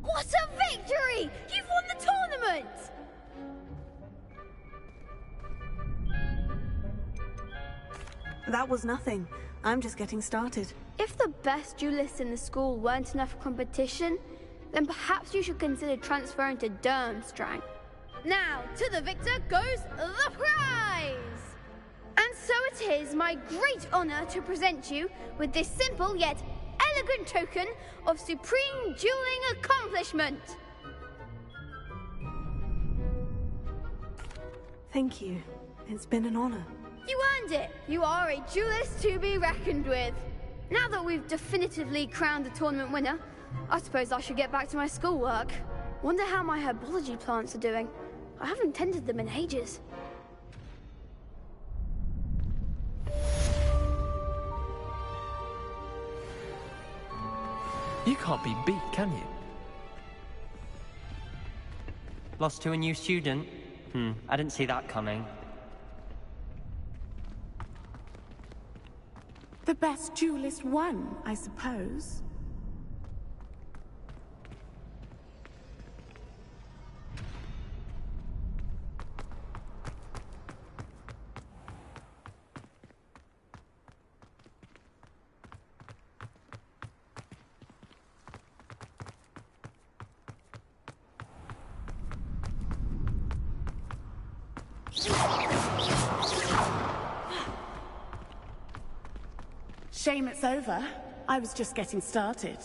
What a victory! You've won the tournament! That was nothing. I'm just getting started. If the best duelists in the school weren't enough for competition, then perhaps you should consider transferring to Durmstrang. Now, to the victor goes the prize! And so it is my great honor to present you with this simple yet elegant token of supreme dueling accomplishment. Thank you. It's been an honor. You earned it. You are a duelist to be reckoned with. Now that we've definitively crowned the tournament winner, I suppose I should get back to my schoolwork. Wonder how my herbology plants are doing. I haven't tended them in ages. You can't be beat, can you? Lost to a new student? I didn't see that coming. The best duelist won, I suppose. Shame it's over. I was just getting started.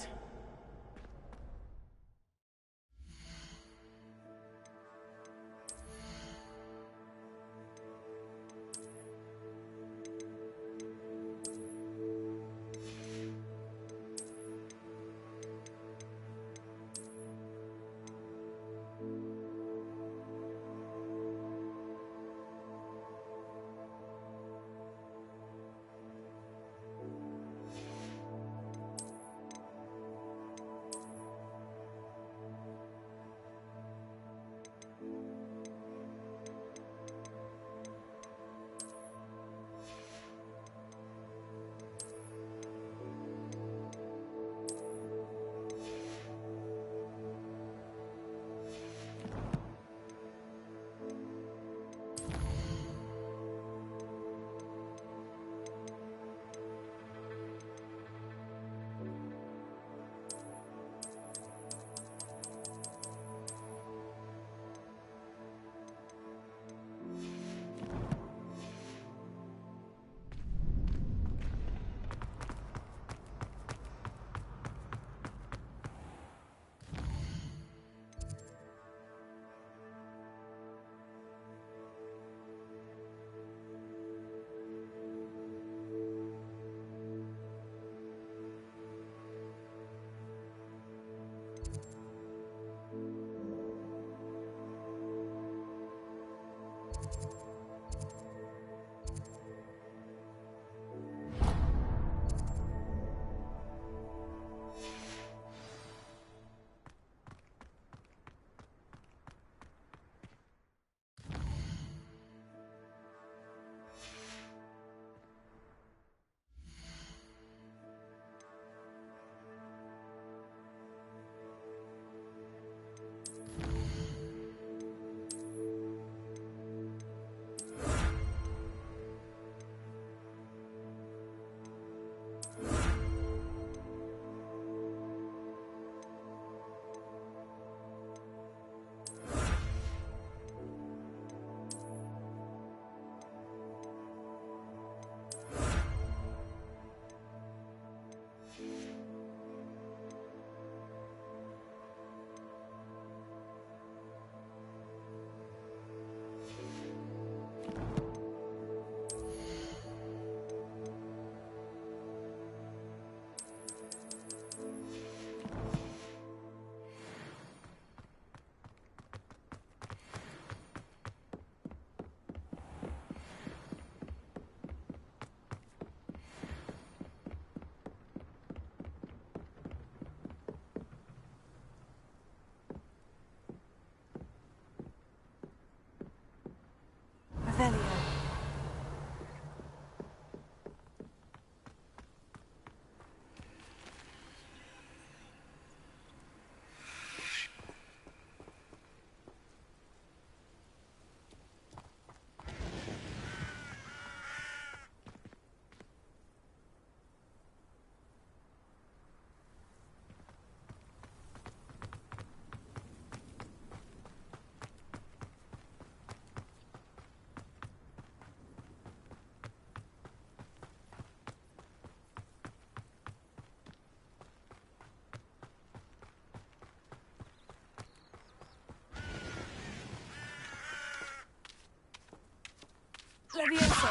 Levioso!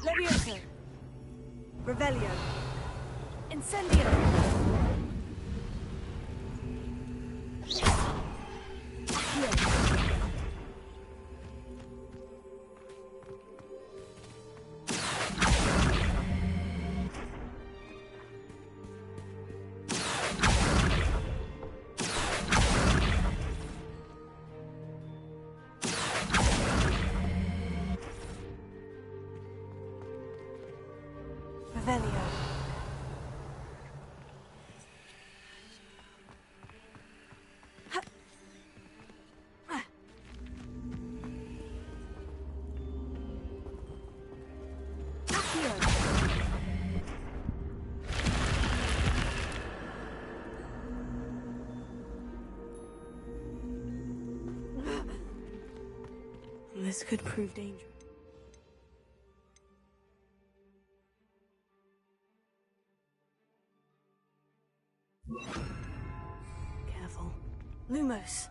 Levioso! Revelio! Incendio! Revelio. This could prove dangerous. Careful. Lumos!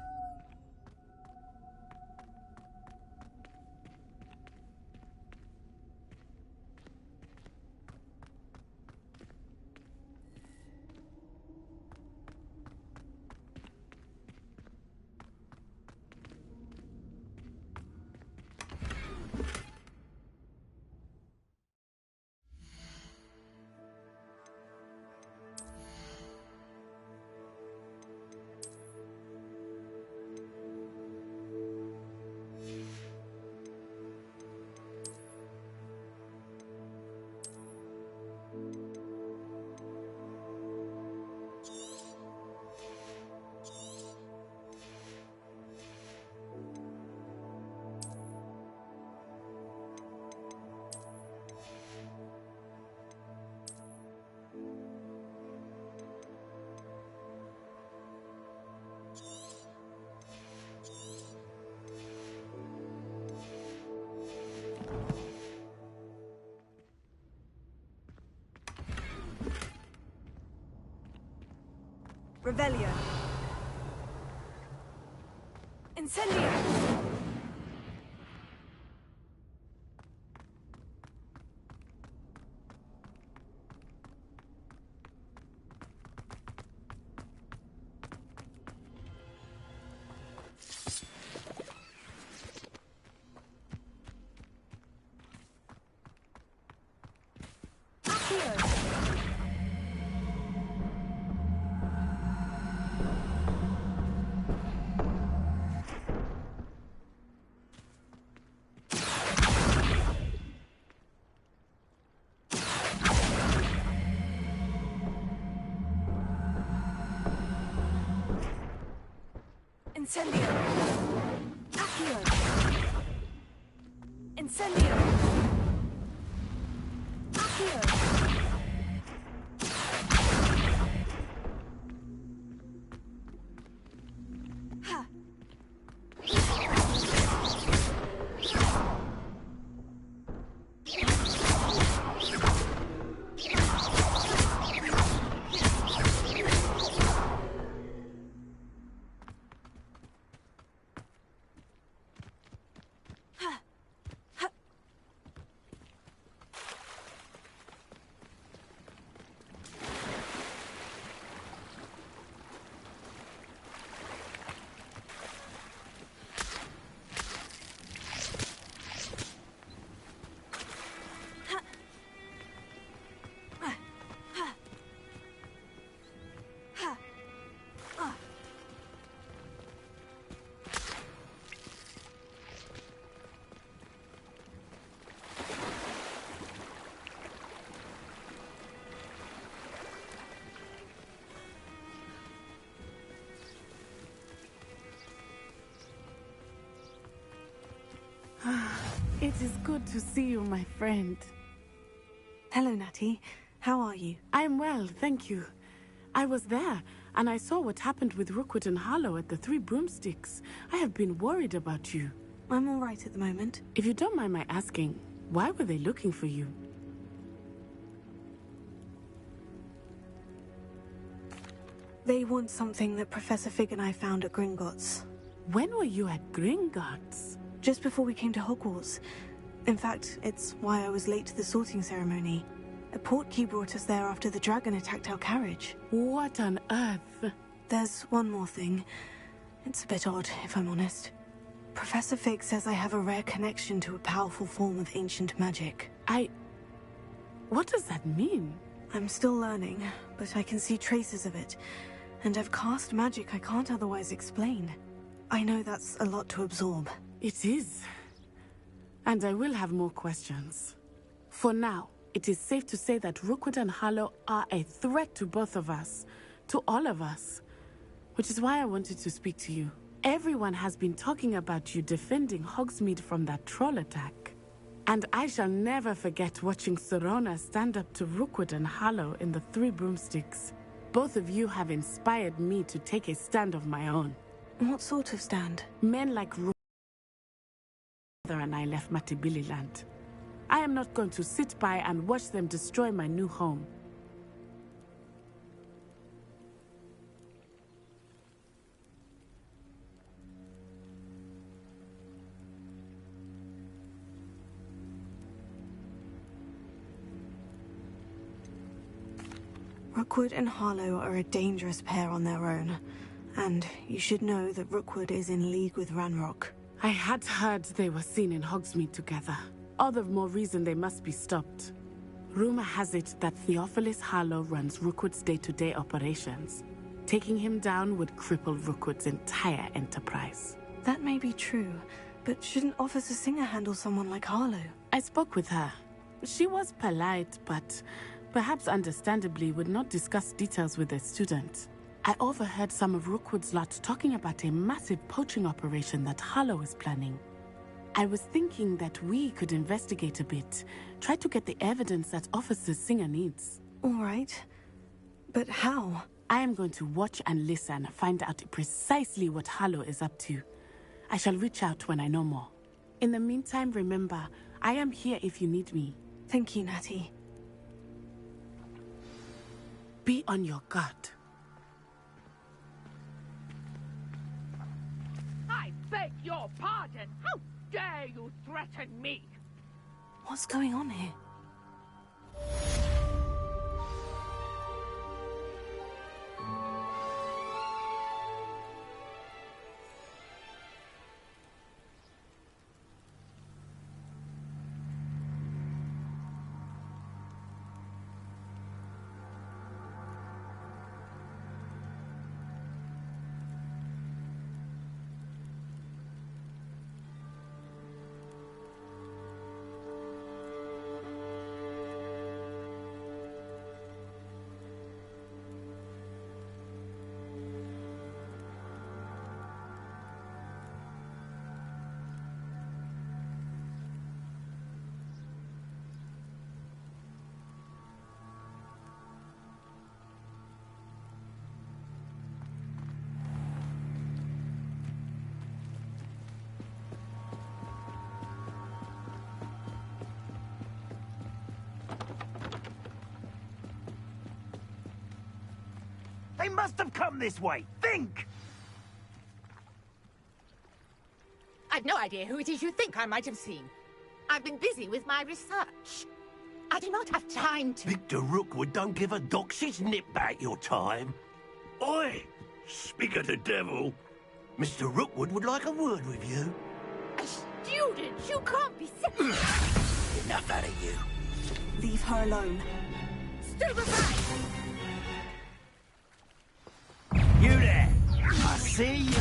Revelio. Incendio. Incendio! Accio! Incendio! Accio! Ha! It is good to see you, my friend. Hello, Natty. How are you? I'm well, thank you. I was there, and I saw what happened with Rookwood and Harlow at the Three Broomsticks. I have been worried about you. I'm all right at the moment. If you don't mind my asking, why were they looking for you? They want something that Professor Fig and I found at Gringotts. When were you at Gringotts? Just before we came to Hogwarts. In fact, it's why I was late to the sorting ceremony. A portkey brought us there after the dragon attacked our carriage. What on earth? There's one more thing. It's a bit odd, if I'm honest. Professor Fig says I have a rare connection to a powerful form of ancient magic. What does that mean? I'm still learning, but I can see traces of it. And I've cast magic I can't otherwise explain. I know that's a lot to absorb. It is. And I will have more questions. For now, it is safe to say that Rookwood and Harlow are a threat to both of us. To all of us. Which is why I wanted to speak to you. Everyone has been talking about you defending Hogsmeade from that troll attack. And I shall never forget watching Serona stand up to Rookwood and Harlow in the Three Broomsticks. Both of you have inspired me to take a stand of my own. What sort of stand? Men like Rookwood and I left Matibililand. I am not going to sit by and watch them destroy my new home. Rookwood and Harlow are a dangerous pair on their own. And you should know that Rookwood is in league with Ranrock. I had heard they were seen in Hogsmeade together. All the more reason they must be stopped. Rumor has it that Theophilus Harlow runs Rookwood's day-to-day operations. Taking him down would cripple Rookwood's entire enterprise. That may be true, but shouldn't Officer Singer handle someone like Harlow? I spoke with her. She was polite, but perhaps understandably would not discuss details with a student. I overheard some of Rookwood's lot talking about a massive poaching operation that Harlow is planning. I was thinking that we could investigate a bit, try to get the evidence that Officer Singer needs. All right. But how? I am going to watch and listen, find out precisely what Harlow is up to. I shall reach out when I know more. In the meantime, remember, I am here if you need me. Thank you, Natty. Be on your guard. I beg your pardon. How dare you threaten me? What's going on here? They must have come this way. Think! I've no idea who it is you think I might have seen. I've been busy with my research. I do not have time to... Victor Rookwood don't give a doxy's nip back your time. Oi! Speak of the devil. Mr. Rookwood would like a word with you. A student? You can't be serious. Enough out of you. Leave her alone. Stupefy! You there! I see you.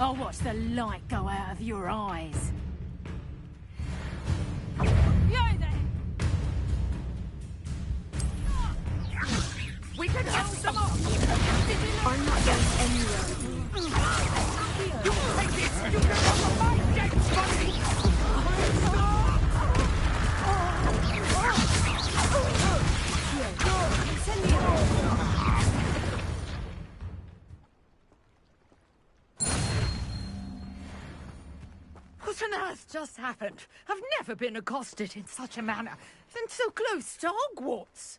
I'll watch the light go out of your eyes. Yay then! We can hold them off! I'm not going anywhere. You take this! You can run my gates, buddy! What on earth just happened? I've never been accosted in such a manner, and so close to Hogwarts.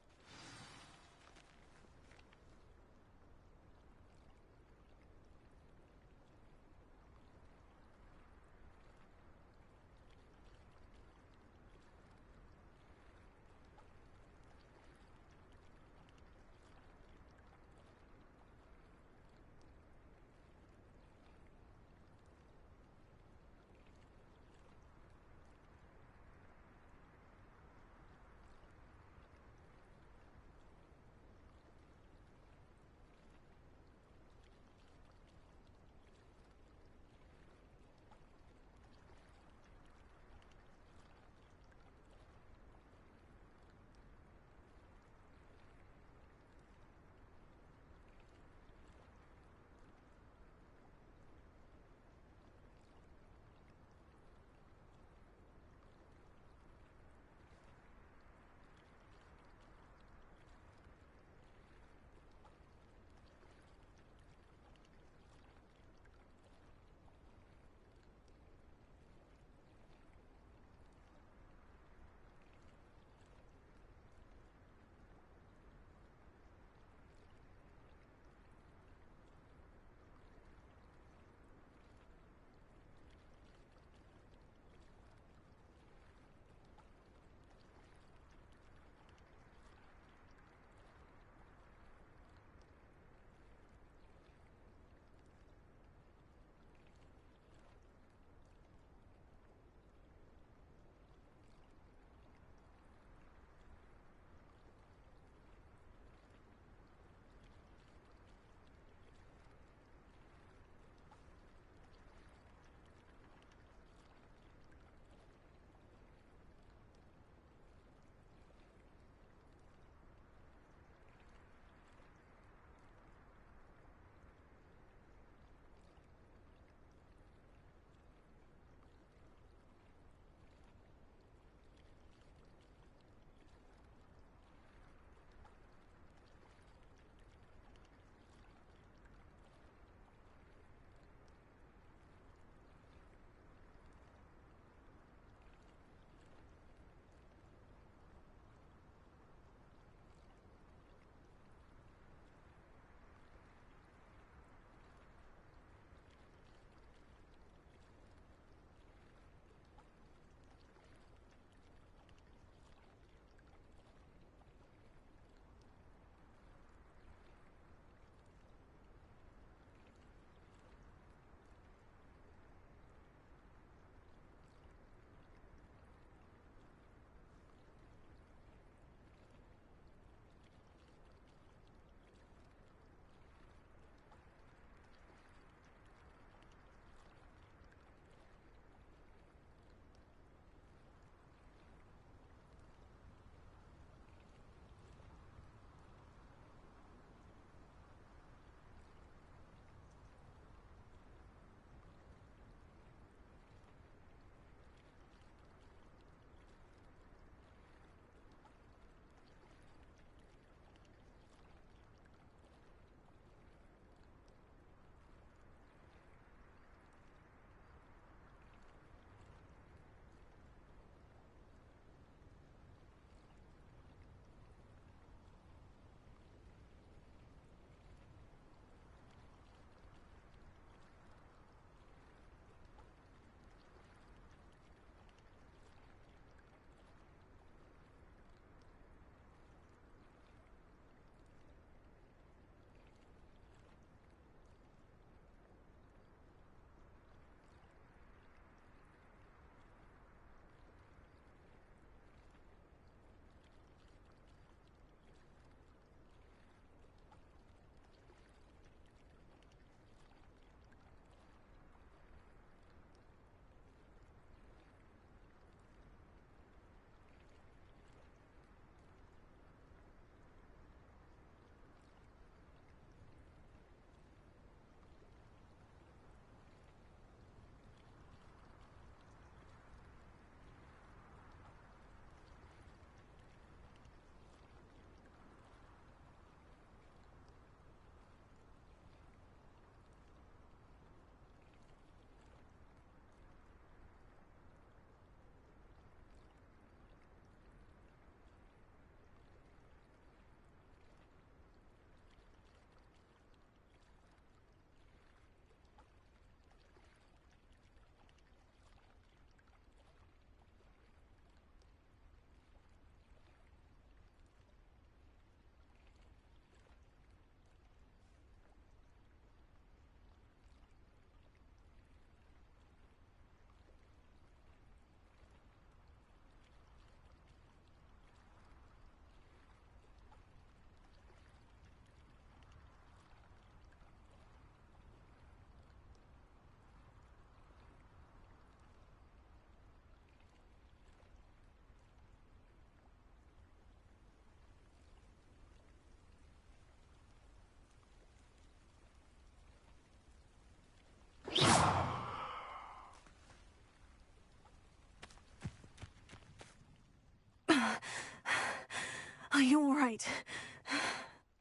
Are you all right?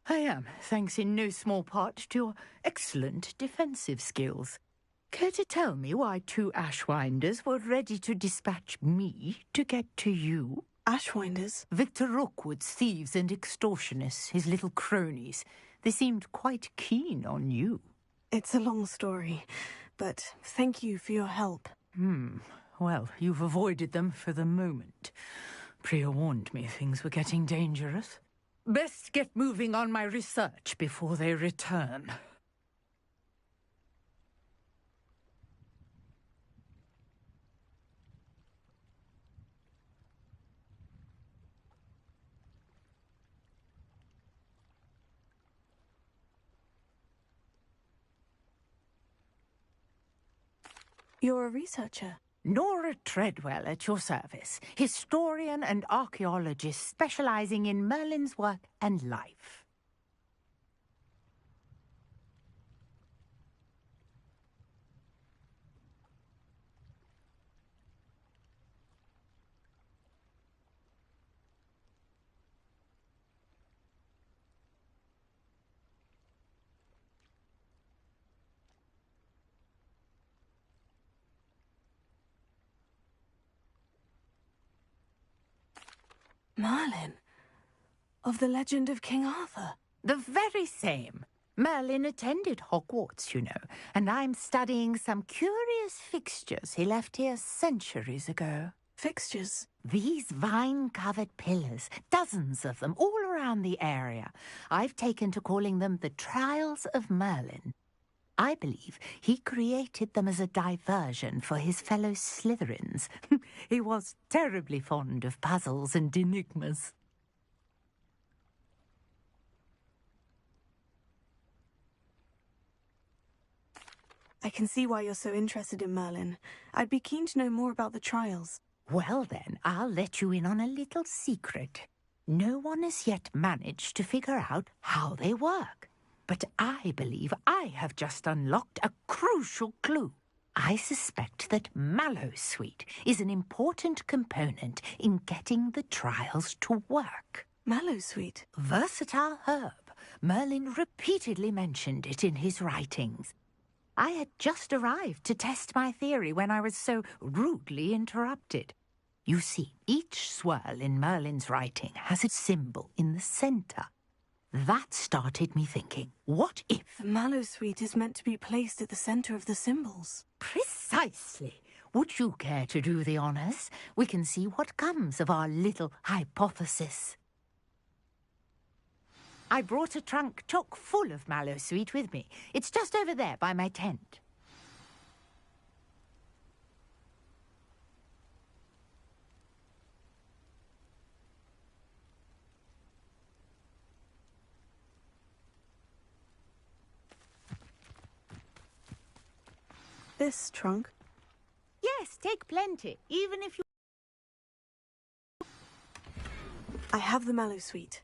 I am, thanks in no small part to your excellent defensive skills. Care to tell me why 2 Ashwinders were ready to dispatch me to get to you? Ashwinders? Victor Rookwood's thieves and extortionists, his little cronies. They seemed quite keen on you. It's a long story, but thank you for your help. Well, you've avoided them for the moment. Priya warned me things were getting dangerous. Best get moving on my research before they return. You're a researcher? Nora Treadwell at your service, historian and archaeologist specializing in Merlin's work and life. Merlin? Of the legend of King Arthur? The very same. Merlin attended Hogwarts, you know, and I'm studying some curious fixtures he left here centuries ago. Fixtures? These vine-covered pillars, dozens of them, all around the area. I've taken to calling them the Trials of Merlin. I believe he created them as a diversion for his fellow Slytherins. He was terribly fond of puzzles and enigmas. I can see why you're so interested in Merlin. I'd be keen to know more about the trials. Well then, I'll let you in on a little secret. No one has yet managed to figure out how they work. But I believe I have just unlocked a crucial clue. I suspect that Mallowsweet is an important component in getting the trials to work. Mallowsweet? Versatile herb. Merlin repeatedly mentioned it in his writings. I had just arrived to test my theory when I was so rudely interrupted. You see, each swirl in Merlin's writing has a symbol in the centre. That started me thinking, what if... The Mallowsweet is meant to be placed at the centre of the symbols. Precisely. Would you care to do the honours? We can see what comes of our little hypothesis. I brought a trunk chock full of Mallowsweet with me. It's just over there by my tent. This trunk? Yes, take plenty, even if you... I have the Mallowsweet.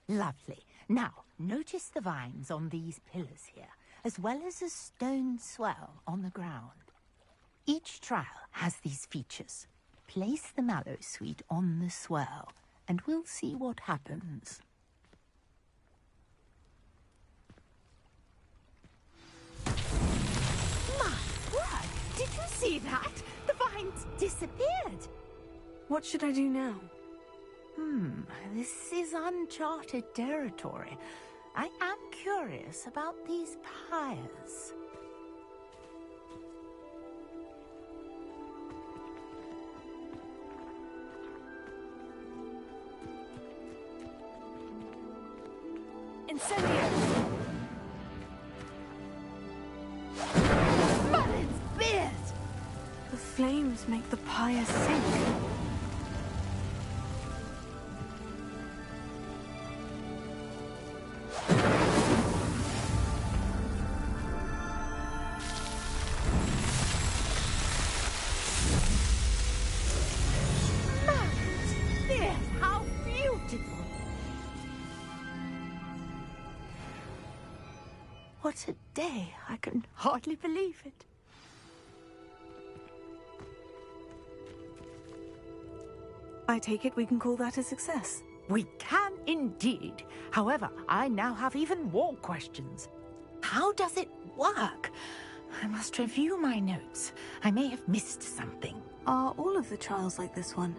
Lovely. Now, notice the vines on these pillars here, as well as a stone swell on the ground. Each trial has these features. Place the Mallowsweet on the swell, and we'll see what happens. Did you see that? The vines disappeared. What should I do now? This is uncharted territory. I am curious about these pyres. Incendio! Merlin's beard! The flames make the pyre sink. How beautiful! What a day! I can hardly believe it. I take it we can call that a success. We can indeed. However, I now have even more questions. How does it work? I must review my notes. I may have missed something. Are all of the trials like this one?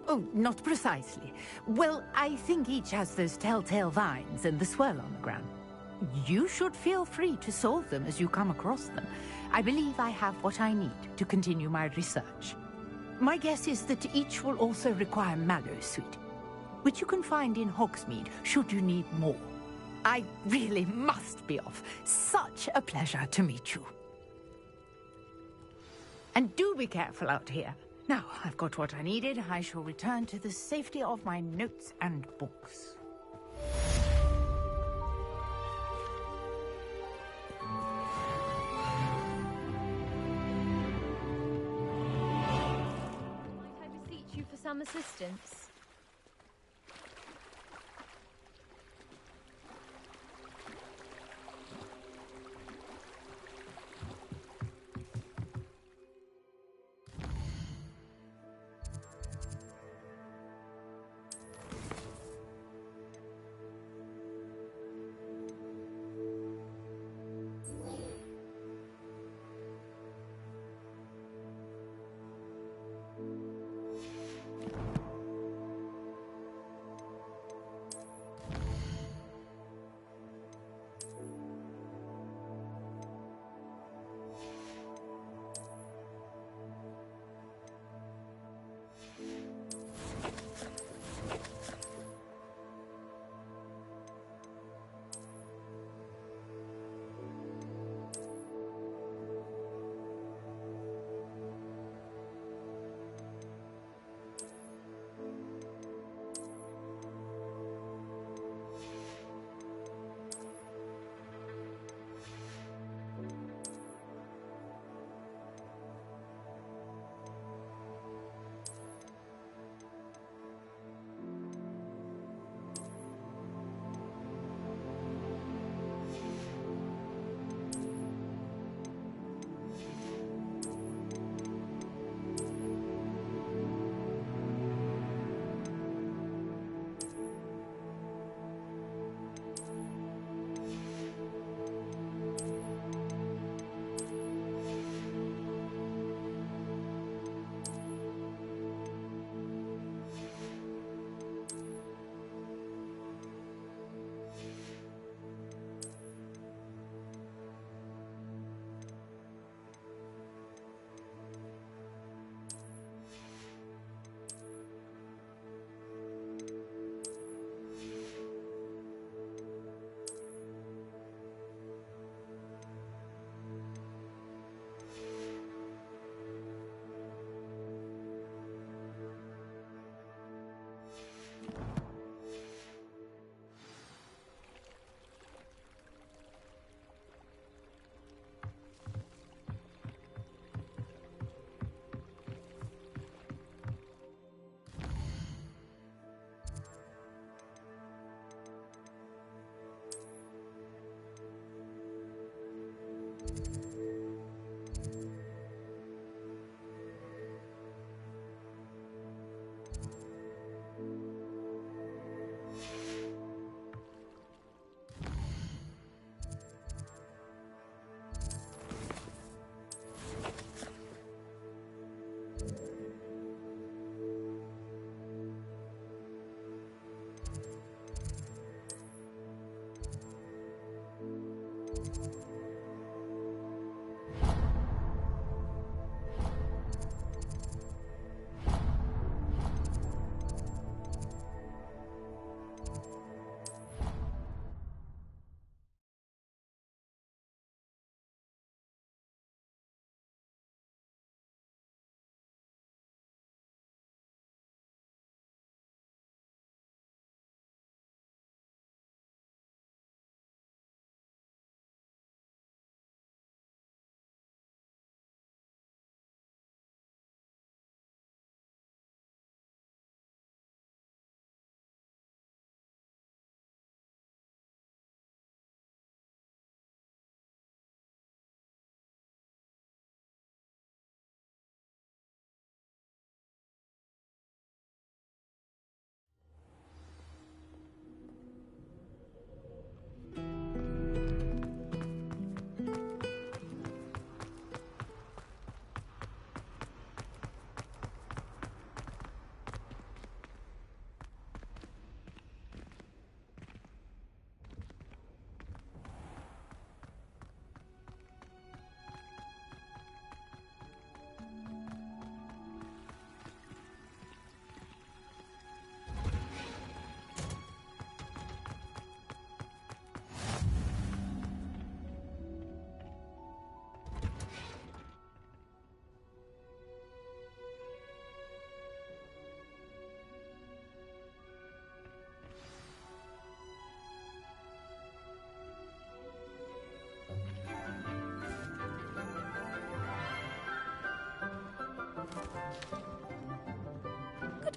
Oh, not precisely. Well, I think each has those telltale vines and the swirl on the ground. You should feel free to solve them as you come across them. I believe I have what I need to continue my research. My guess is that each will also require mallow sweet, which you can find in Hogsmeade should you need more. I really must be off. Such a pleasure to meet you. And do be careful out here. Now, I've got what I needed. I shall return to the safety of my notes and books. Might I beseech you for some assistance?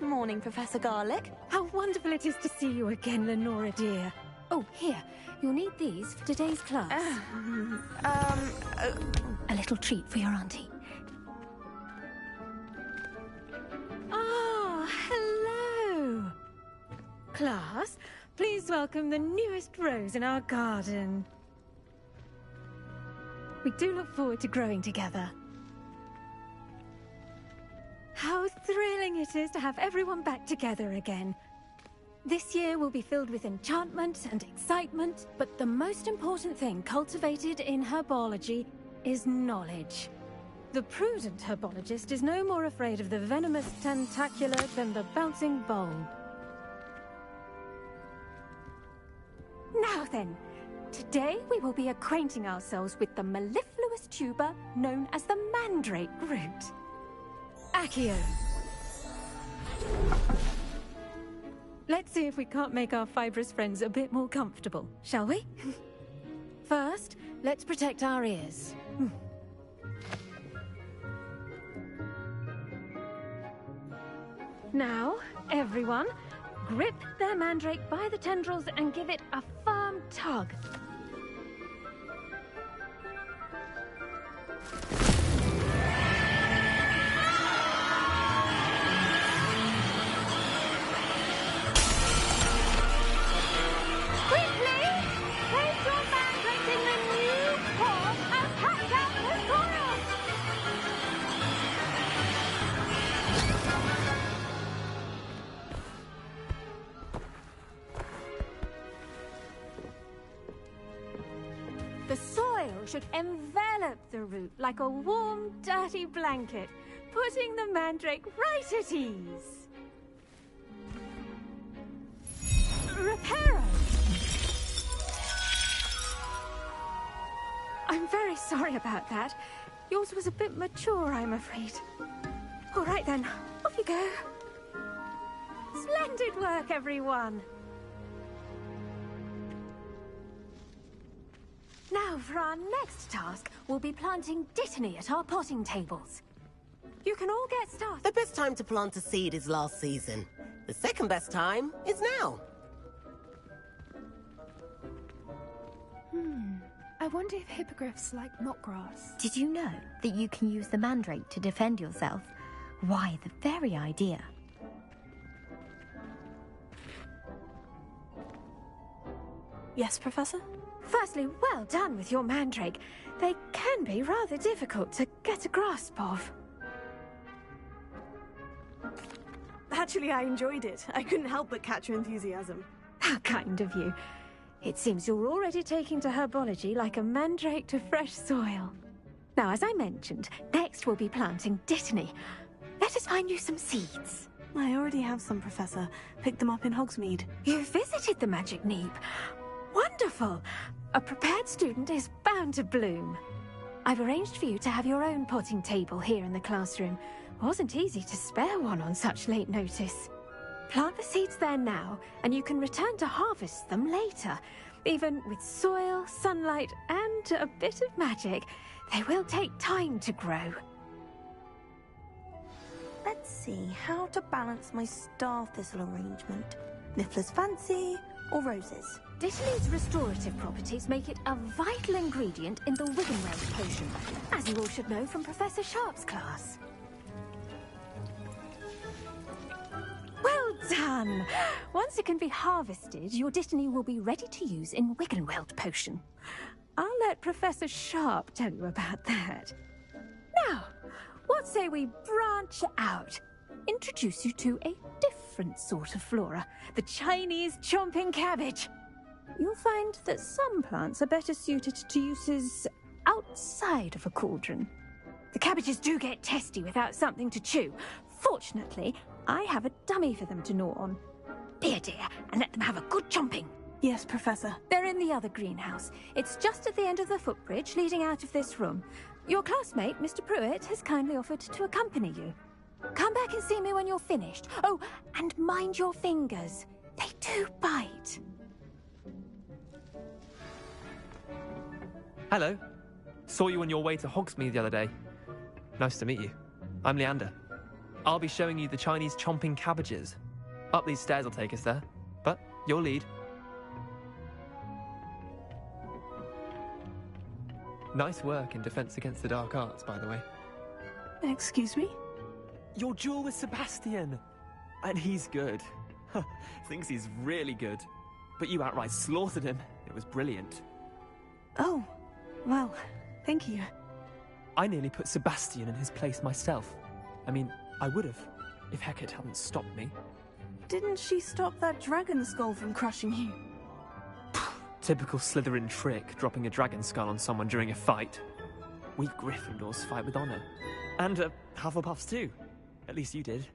morning, Professor Garlick. How wonderful it is to see you again, Lenora dear. Oh, here. You'll need these for today's class. A little treat for your auntie. Ah, hello. Class, please welcome the newest rose in our garden. We do look forward to growing together. How thrilling it is to have everyone back together again. This year will be filled with enchantment and excitement, but the most important thing cultivated in herbology is knowledge. The prudent herbologist is no more afraid of the venomous tentacula than the bouncing bulb. Now then, today we will be acquainting ourselves with the mellifluous tuber known as the mandrake root. Accio. Let's see if we can't make our fibrous friends a bit more comfortable, shall we? First, let's protect our ears. Now, everyone, grip their mandrake by the tendrils and give it a firm tug. The soil should envelop the root like a warm, dirty blanket, putting the mandrake right at ease. Reparo! I'm very sorry about that. Yours was a bit mature, I'm afraid. All right then, off you go. Splendid work, everyone! Now, for our next task, we'll be planting dittany at our potting tables. You can all get started. The best time to plant a seed is last season. The second best time is now. I wonder if hippogriffs like knotgrass. Did you know that you can use the mandrake to defend yourself? Why, the very idea. Yes, Professor? Firstly, well done with your mandrake. They can be rather difficult to get a grasp of. Actually, I enjoyed it. I couldn't help but catch your enthusiasm. How kind of you. It seems you're already taking to herbology like a mandrake to fresh soil. Now, as I mentioned, next we'll be planting dittany. Let us find you some seeds. I already have some, Professor. Picked them up in Hogsmeade. You visited the Magic Neep. Wonderful! A prepared student is bound to bloom. I've arranged for you to have your own potting table here in the classroom. Wasn't easy to spare one on such late notice. Plant the seeds there now, and you can return to harvest them later. Even with soil, sunlight, and a bit of magic, they will take time to grow. Let's see how to balance my star thistle arrangement. Niffler's fancy or roses? Dittany's restorative properties make it a vital ingredient in the Wiggenweld potion, as you all should know from Professor Sharp's class. Well done! Once it can be harvested, your dittany will be ready to use in Wiggenweld potion. I'll let Professor Sharp tell you about that. Now, what say we branch out? Introduce you to a different sort of flora, the Chinese chomping cabbage. You'll find that some plants are better suited to uses outside of a cauldron. The cabbages do get testy without something to chew. Fortunately, I have a dummy for them to gnaw on. Be a dear and let them have a good chomping. Yes, Professor. They're in the other greenhouse. It's just at the end of the footbridge leading out of this room. Your classmate, Mr. Pruitt, has kindly offered to accompany you. Come back and see me when you're finished. Oh, and mind your fingers. They do bite. Hello. Saw you on your way to Hogsmeade the other day. Nice to meet you. I'm Leander. I'll be showing you the Chinese chomping cabbages. Up these stairs will take us there, but you'll lead. Nice work in Defense Against the Dark Arts, by the way. Excuse me? Your duel with Sebastian! And he's good. Thinks he's really good. But you outright slaughtered him. It was brilliant. Oh, well, thank you. I nearly put Sebastian in his place myself. I mean, I would have, if Hecate hadn't stopped me. Didn't she stop that dragon skull from crushing you? Typical Slytherin trick, dropping a dragon skull on someone during a fight. We Gryffindors fight with honor. And Hufflepuffs too. At least you did.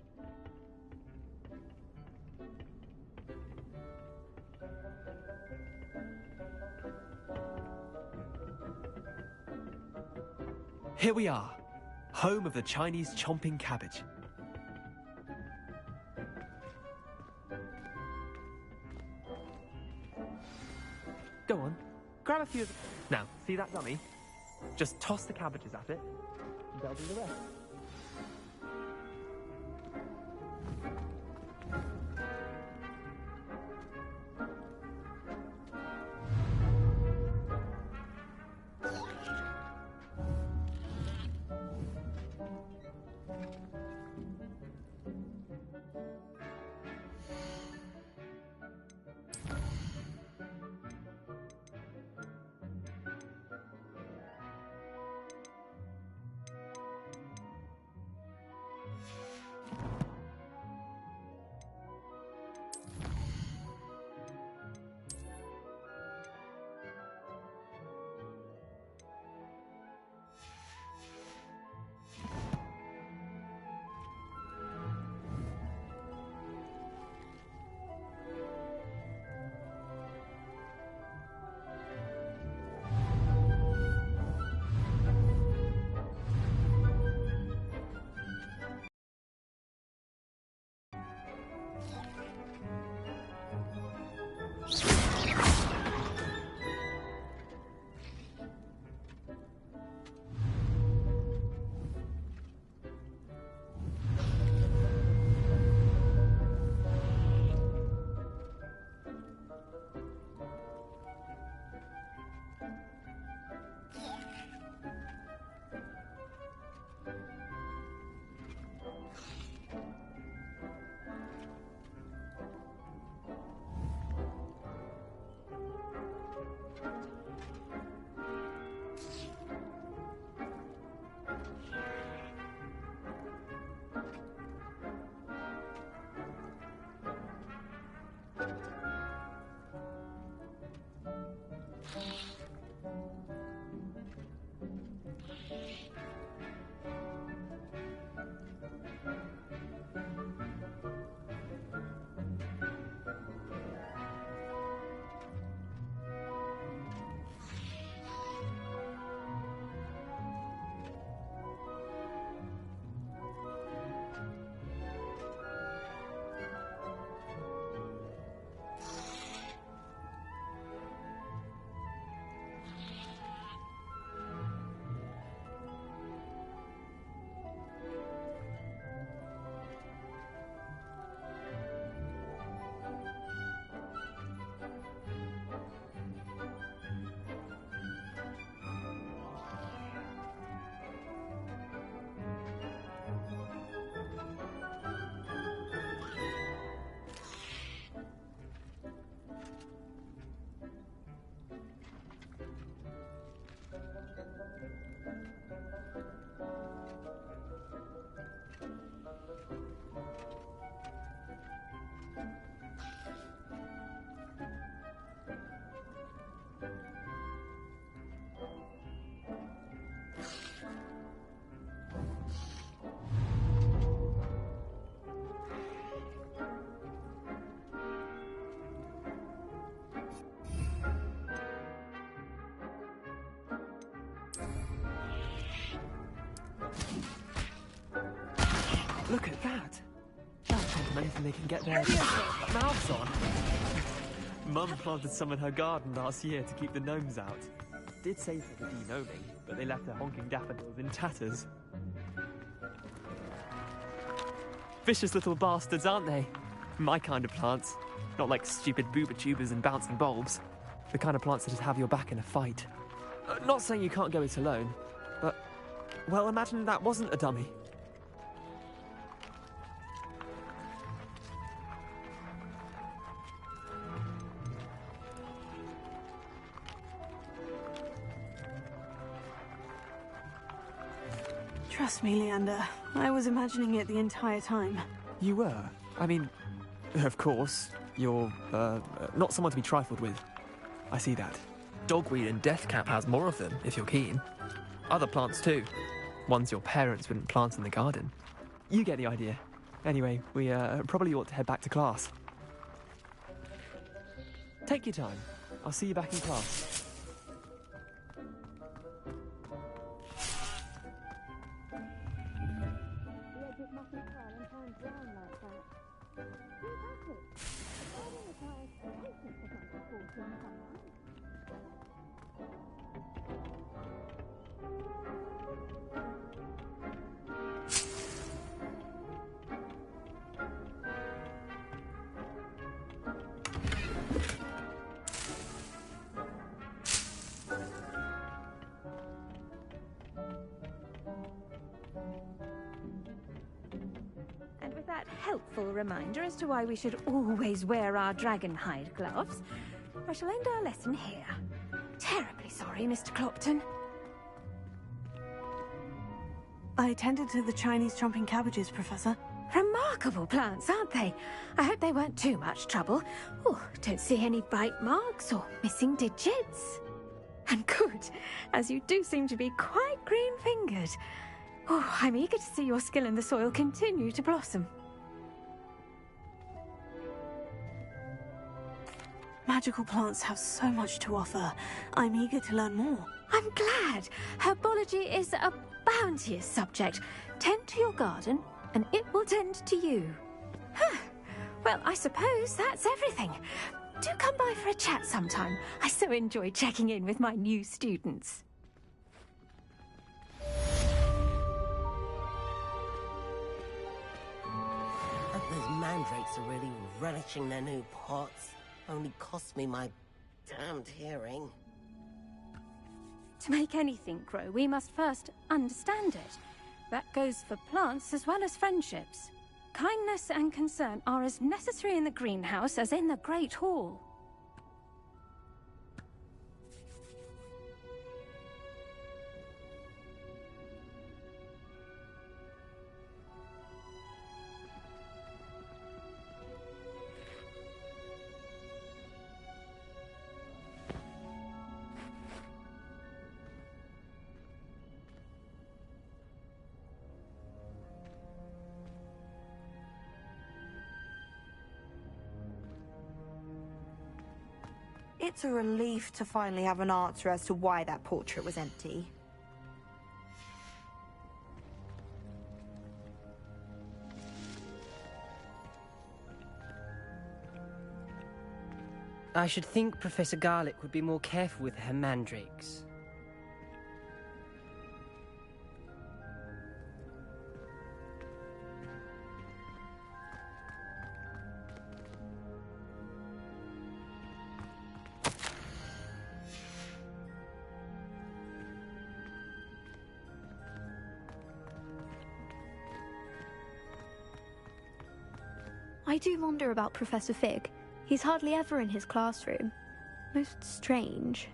Here we are, home of the Chinese chomping cabbage. Go on, grab a few of them. Now, see that dummy? Just toss the cabbages at it, and they'll do the rest. Look at that! That's not anything they can get their mouths on. Mum planted some in her garden last year to keep the gnomes out. Did save her the de-gnoming, but they left her honking daffodils in tatters. Vicious little bastards, aren't they? My kind of plants. Not like stupid booba tubers and bouncing bulbs. The kind of plants that'd have your back in a fight. Not saying you can't go it alone, but, well, imagine that wasn't a dummy. Trust me, Leander. I was imagining it the entire time. You were? I mean, of course, you're, not someone to be trifled with. I see that. Dogweed and deathcap has more of them, if you're keen. Other plants too. Ones your parents wouldn't plant in the garden. You get the idea. Anyway, we, probably ought to head back to class. Take your time. I'll see you back in class. And with that helpful reminder as to why we should always wear our dragon hide gloves, I shall end our lesson here. Terribly sorry, Mr. Clopton. I tended to the Chinese chomping cabbages, Professor. Remarkable plants, aren't they? I hope they weren't too much trouble. Oh, don't see any bite marks or missing digits. And good, as you do seem to be quite green-fingered. Oh, I'm eager to see your skill in the soil continue to blossom. Magical plants have so much to offer. I'm eager to learn more. I'm glad. Herbology is a bounteous subject. Tend to your garden, and it will tend to you. Huh. Well, I suppose that's everything. Do come by for a chat sometime. I so enjoy checking in with my new students. Those mandrakes are really relishing their new pots. Only cost me my damned hearing. To make anything grow, we must first understand it. That goes for plants as well as friendships. Kindness and concern are as necessary in the greenhouse as in the Great Hall. It's a relief to finally have an answer as to why that portrait was empty. I should think Professor Garlick would be more careful with her mandrakes. I do wonder about Professor Fig. He's hardly ever in his classroom. Most strange.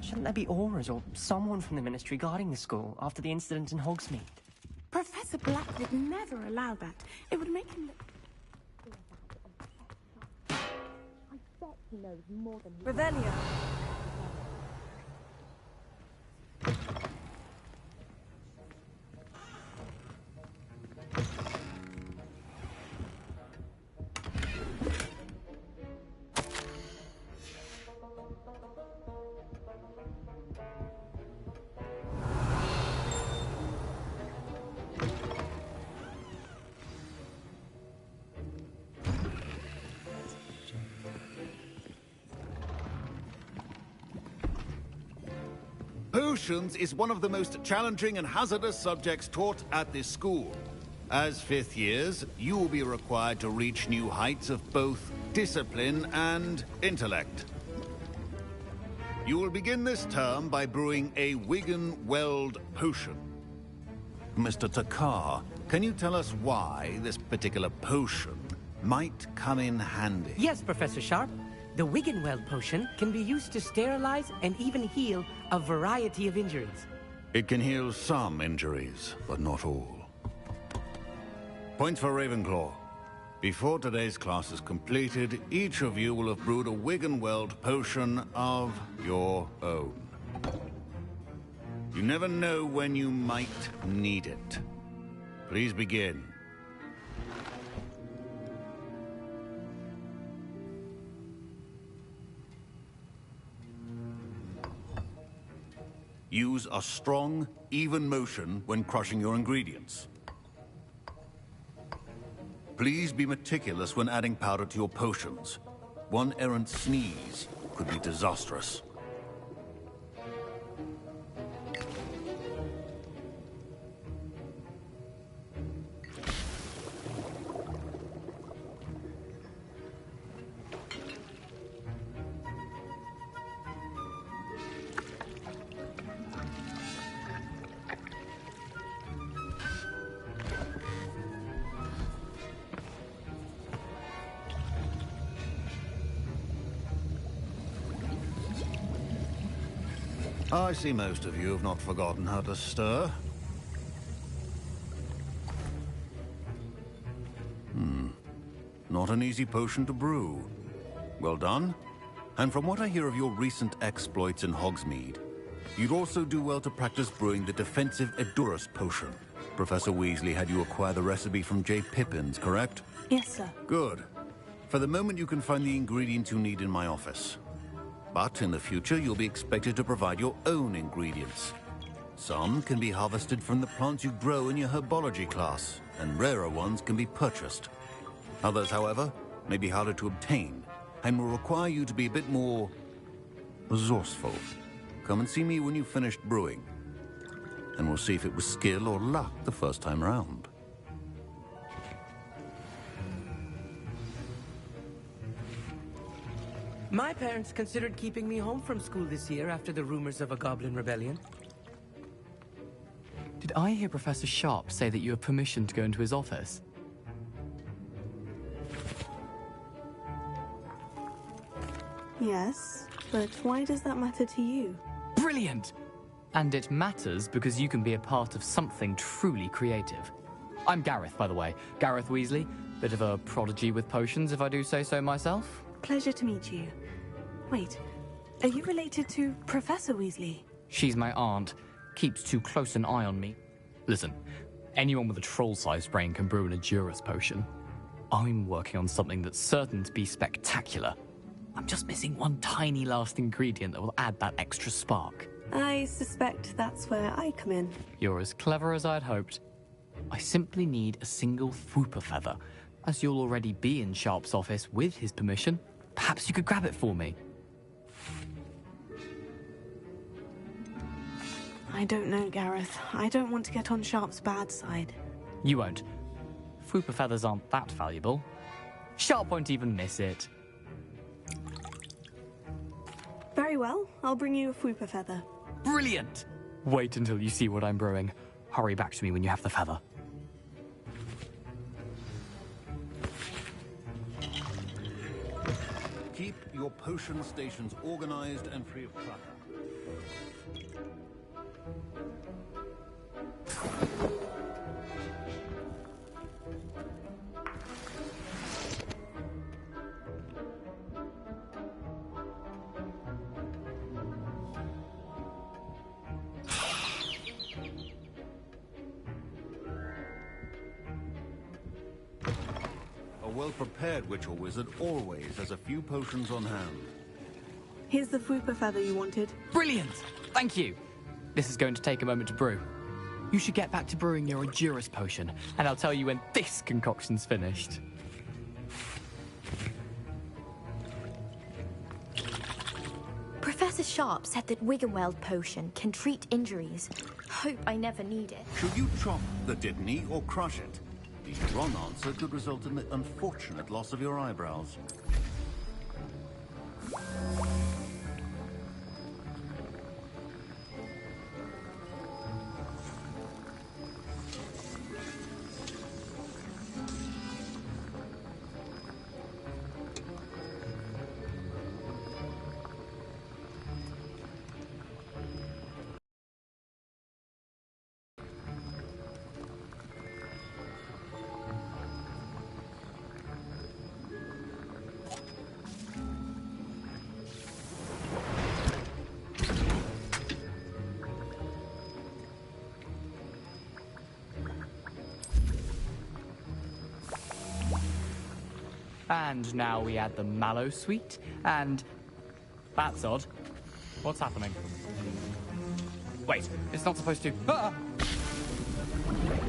Shouldn't there be auras or someone from the Ministry guarding the school after the incident in Hogsmeade? Professor Black would never allow that. It would make him look... I bet he knows more than you. Revelio. Potions is one of the most challenging and hazardous subjects taught at this school. As fifth years, you will be required to reach new heights of both discipline and intellect. You will begin this term by brewing a Wiggenweld potion. Mr. Takar, can you tell us why this particular potion might come in handy? Yes, Professor Sharp. The Wiggenweld potion can be used to sterilize and even heal a variety of injuries. It can heal some injuries, but not all. Points for Ravenclaw. Before today's class is completed, each of you will have brewed a Wiggenweld potion of your own. You never know when you might need it. Please begin. Use a strong, even motion when crushing your ingredients. Please be meticulous when adding powder to your potions. One errant sneeze could be disastrous. I see most of you have not forgotten how to stir. Not an easy potion to brew. Well done. And from what I hear of your recent exploits in Hogsmeade, you'd also do well to practice brewing the defensive Edurus potion. Professor Weasley had you acquire the recipe from J. Pippin's, correct? Yes, sir. Good. For the moment, you can find the ingredients you need in my office. But in the future, you'll be expected to provide your own ingredients. Some can be harvested from the plants you grow in your herbology class, and rarer ones can be purchased. Others, however, may be harder to obtain, and will require you to be a bit more resourceful. Come and see me when you've finished brewing, and we'll see if it was skill or luck the first time round. My parents considered keeping me home from school this year after the rumors of a goblin rebellion. Did I hear Professor Sharp say that you have permission to go into his office? Yes, but why does that matter to you? Brilliant! And it matters because you can be a part of something truly creative. I'm Gareth, by the way. Gareth Weasley. Bit of a prodigy with potions, if I do say so myself. Pleasure to meet you. Wait, are you related to Professor Weasley? She's my aunt. Keeps too close an eye on me. Listen, anyone with a troll-sized brain can brew an Edurus potion. I'm working on something that's certain to be spectacular. I'm just missing one tiny last ingredient that will add that extra spark. I suspect that's where I come in. You're as clever as I'd hoped. I simply need a single Fwooper feather. As you'll already be in Sharp's office with his permission, perhaps you could grab it for me. I don't know, Gareth. I don't want to get on Sharp's bad side. You won't. Fwooper feathers aren't that valuable. Sharp won't even miss it. Very well. I'll bring you a Fwooper feather. Brilliant! Wait until you see what I'm brewing. Hurry back to me when you have the feather. Keep your potion stations organized and free of clutter. well-prepared witch or wizard always has a few potions on hand. Here's the Fupa feather you wanted. Brilliant! Thank you. This is going to take a moment to brew. You should get back to brewing your Endurance potion, and I'll tell you when this concoction's finished. Professor Sharp said that Wiggenweld potion can treat injuries. Hope I never need it. Should you chop the Dittany or crush it? The wrong answer could result in the unfortunate loss of your eyebrows. And now we add the mallow sweet, and... That's odd. What's happening? Wait, it's not supposed to... Ah!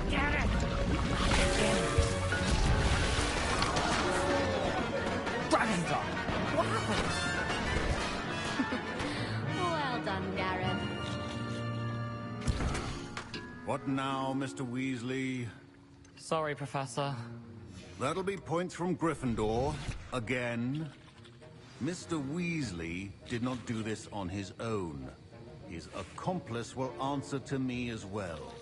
Get it! Dragon's Dog! What happened? Well done, Gareth. What now, Mr. Weasley? Sorry, Professor. That'll be points from Gryffindor, again. Mr. Weasley did not do this on his own. His accomplice will answer to me as well.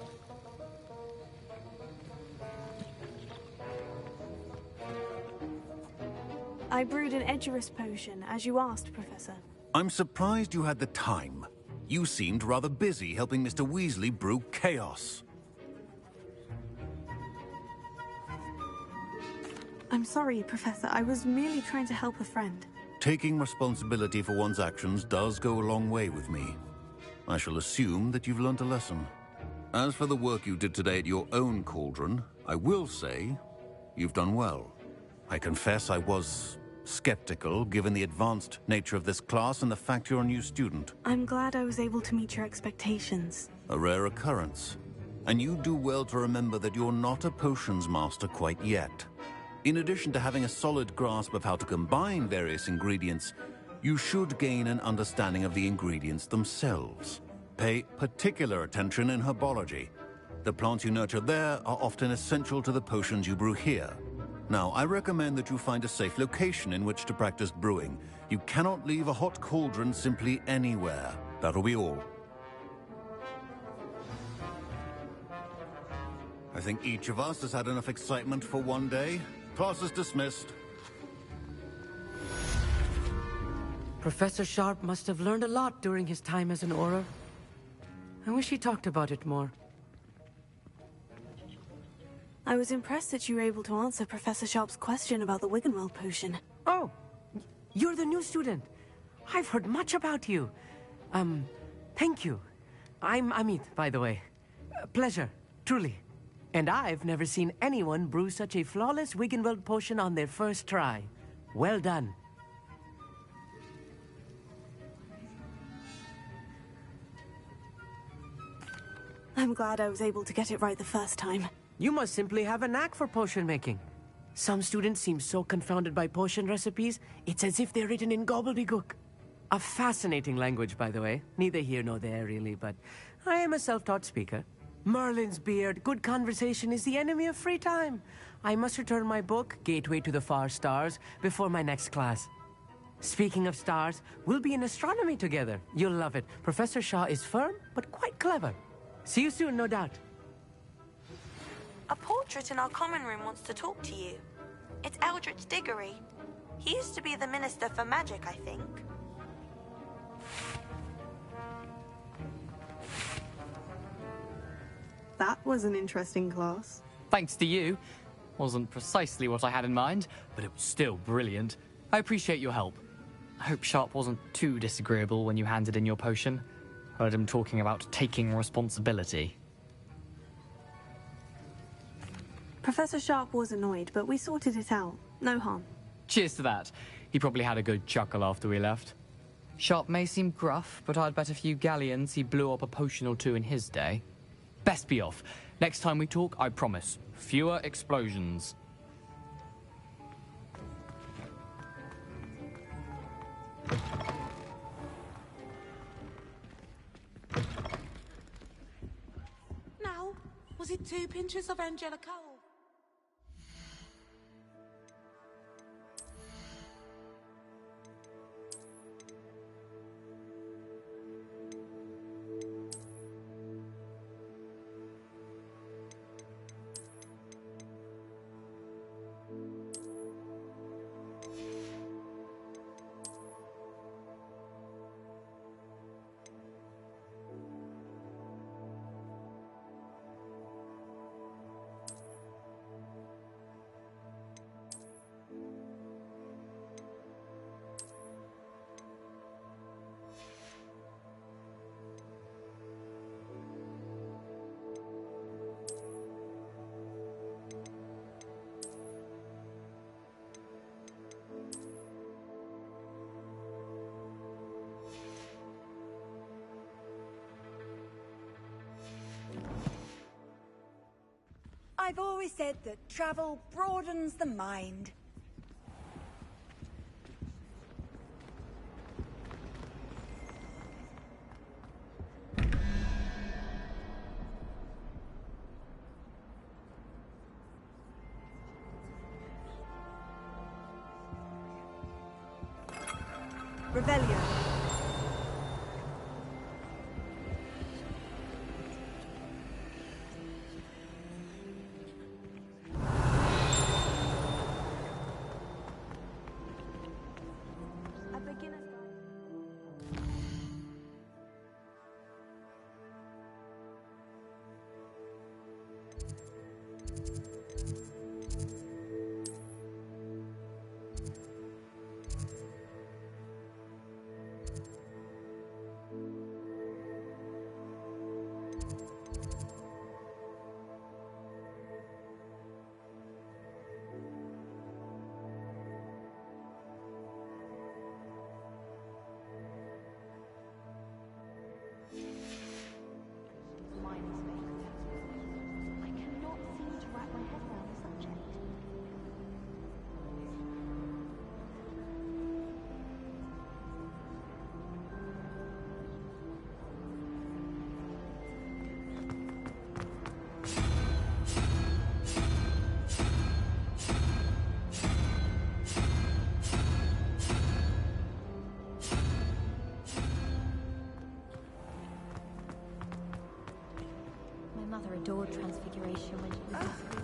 I brewed an Edurus potion, as you asked, Professor. I'm surprised you had the time. You seemed rather busy helping Mr. Weasley brew chaos. I'm sorry, Professor. I was merely trying to help a friend. Taking responsibility for one's actions does go a long way with me. I shall assume that you've learnt a lesson. As for the work you did today at your own cauldron, I will say you've done well. I confess I was skeptical, given the advanced nature of this class and the fact you're a new student. I'm glad I was able to meet your expectations. A rare occurrence. And you do well to remember that you're not a potions master quite yet. In addition to having a solid grasp of how to combine various ingredients, you should gain an understanding of the ingredients themselves. Pay particular attention in herbology. The plants you nurture there are often essential to the potions you brew here. Now, I recommend that you find a safe location in which to practice brewing. You cannot leave a hot cauldron simply anywhere. That'll be all. I think each of us has had enough excitement for one day. Class is dismissed. Professor Sharp must have learned a lot during his time as an Auror. I wish he talked about it more. I was impressed that you were able to answer Professor Sharp's question about the Wiggenweld potion. Oh, you're the new student. I've heard much about you. Thank you. I'm Amit, by the way. Pleasure, truly. And I've never seen anyone brew such a flawless Wiggenweld potion on their first try. Well done. I'm glad I was able to get it right the first time. You must simply have a knack for potion making. Some students seem so confounded by potion recipes, it's as if they're written in gobbledygook. A fascinating language, by the way. Neither here nor there, really, but I am a self-taught speaker. Merlin's beard, good conversation is the enemy of free time. I must return my book, Gateway to the Far Stars, before my next class. Speaking of stars, we'll be in astronomy together. You'll love it. Professor Shaw is firm, but quite clever. See you soon, no doubt. A portrait in our common room wants to talk to you. It's Eldritch Diggory. He used to be the Minister for Magic, I think. That was an interesting class. Thanks to you. Wasn't precisely what I had in mind, but it was still brilliant. I appreciate your help. I hope Sharp wasn't too disagreeable when you handed in your potion. Heard him talking about taking responsibility. Professor Sharp was annoyed, but we sorted it out. No harm. Cheers to that. He probably had a good chuckle after we left. Sharp may seem gruff, but I'd bet a few galleons he blew up a potion or two in his day. Best be off. Next time we talk, I promise, fewer explosions. Now, was it 2 pinches of Angelica? I've always said that travel broadens the mind. Revelio. My mother adored Transfiguration when she was in school.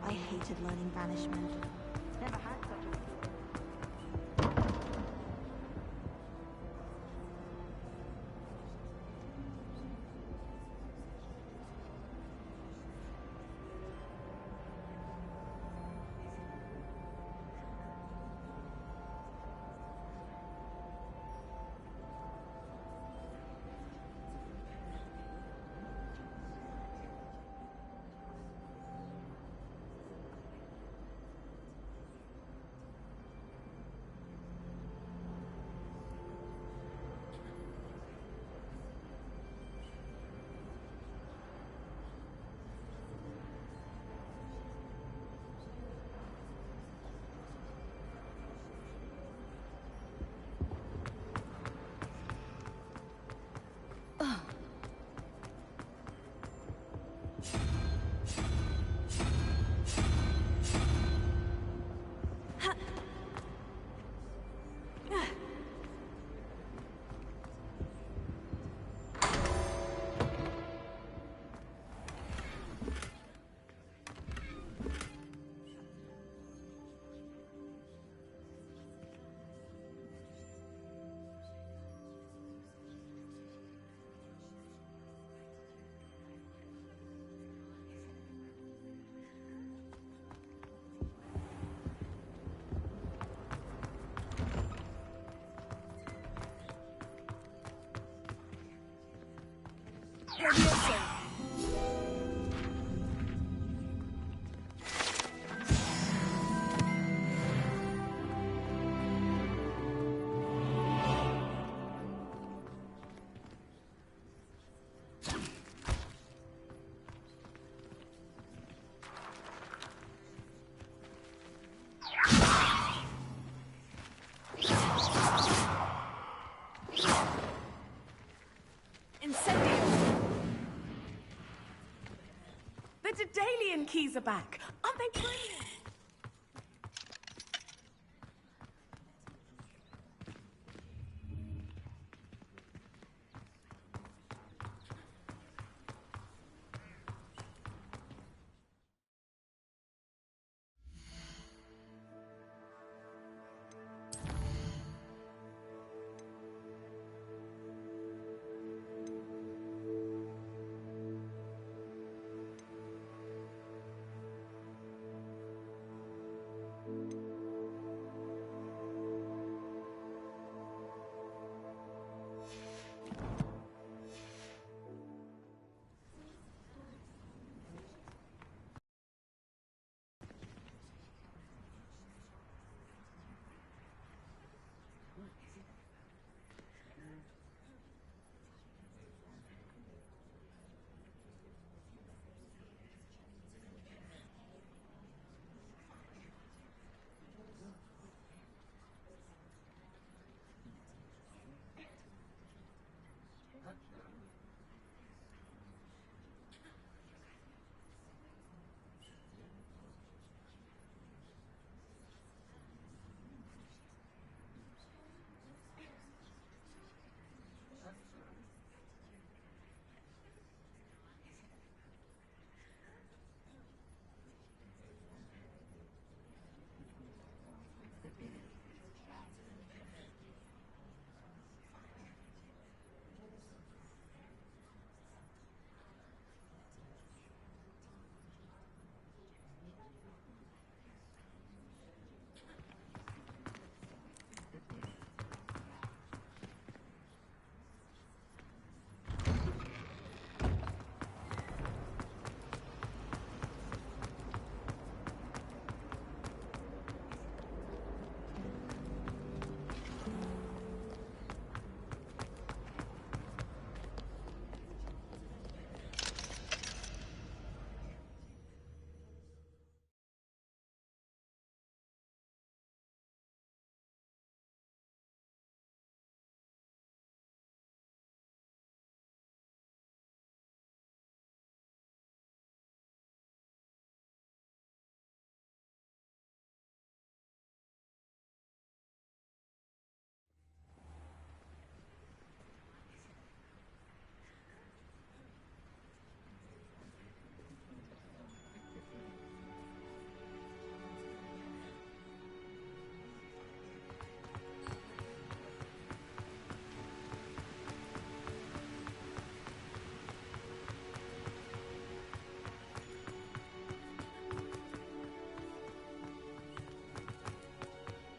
I hated learning banishment. Never had such a... Dalian keys are back. Aren't they brilliant?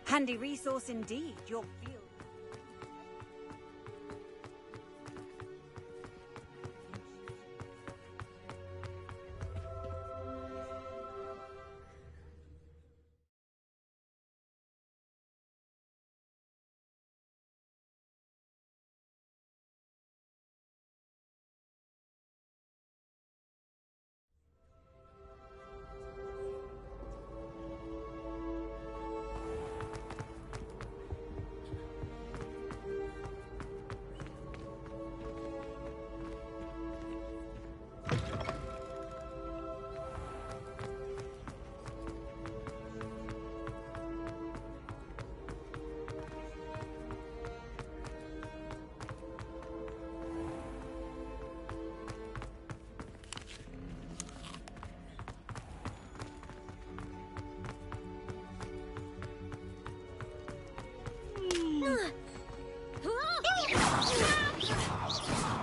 Handy resource indeed, your field.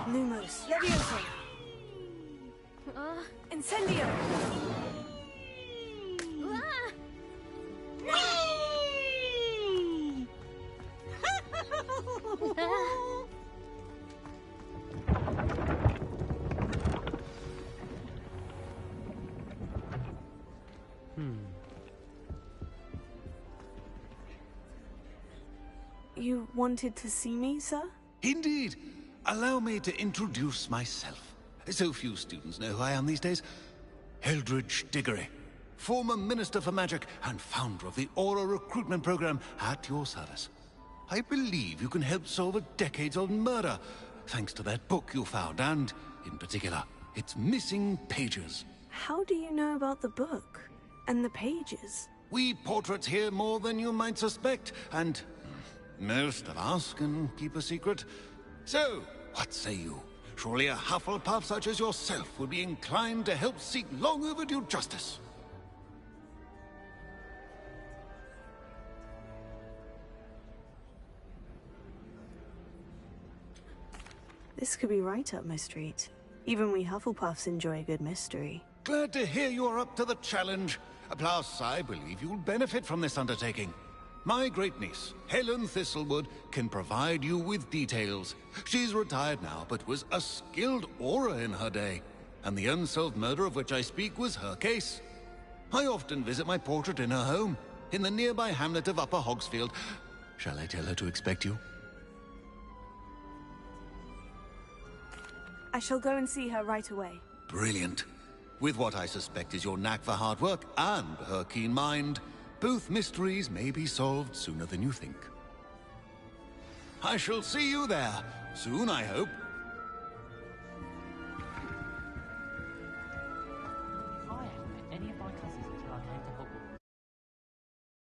Lumos, Levioso. Incendio. You wanted to see me, sir? Indeed. Allow me to introduce myself. So few students know who I am these days. Eldridge Diggory, former Minister for Magic and founder of the Aura recruitment program at your service. I believe you can help solve a decades-old murder, thanks to that book you found, and, in particular, its missing pages. How do you know about the book? And the pages? We portraits hear more than you might suspect, and most of us can keep a secret. So, what say you? Surely a Hufflepuff such as yourself would be inclined to help seek long overdue justice. This could be right up my street. Even we Hufflepuffs enjoy a good mystery. Glad to hear you are up to the challenge. Plus, I believe you'll benefit from this undertaking. My great-niece, Helen Thistlewood, can provide you with details. She's retired now, but was a skilled aura in her day. And the unsolved murder of which I speak was her case. I often visit my portrait in her home, in the nearby hamlet of Upper Hogsfield. Shall I tell her to expect you? I shall go and see her right away. Brilliant. With what I suspect is your knack for hard work and her keen mind, both mysteries may be solved sooner than you think. I shall see you there, soon I hope.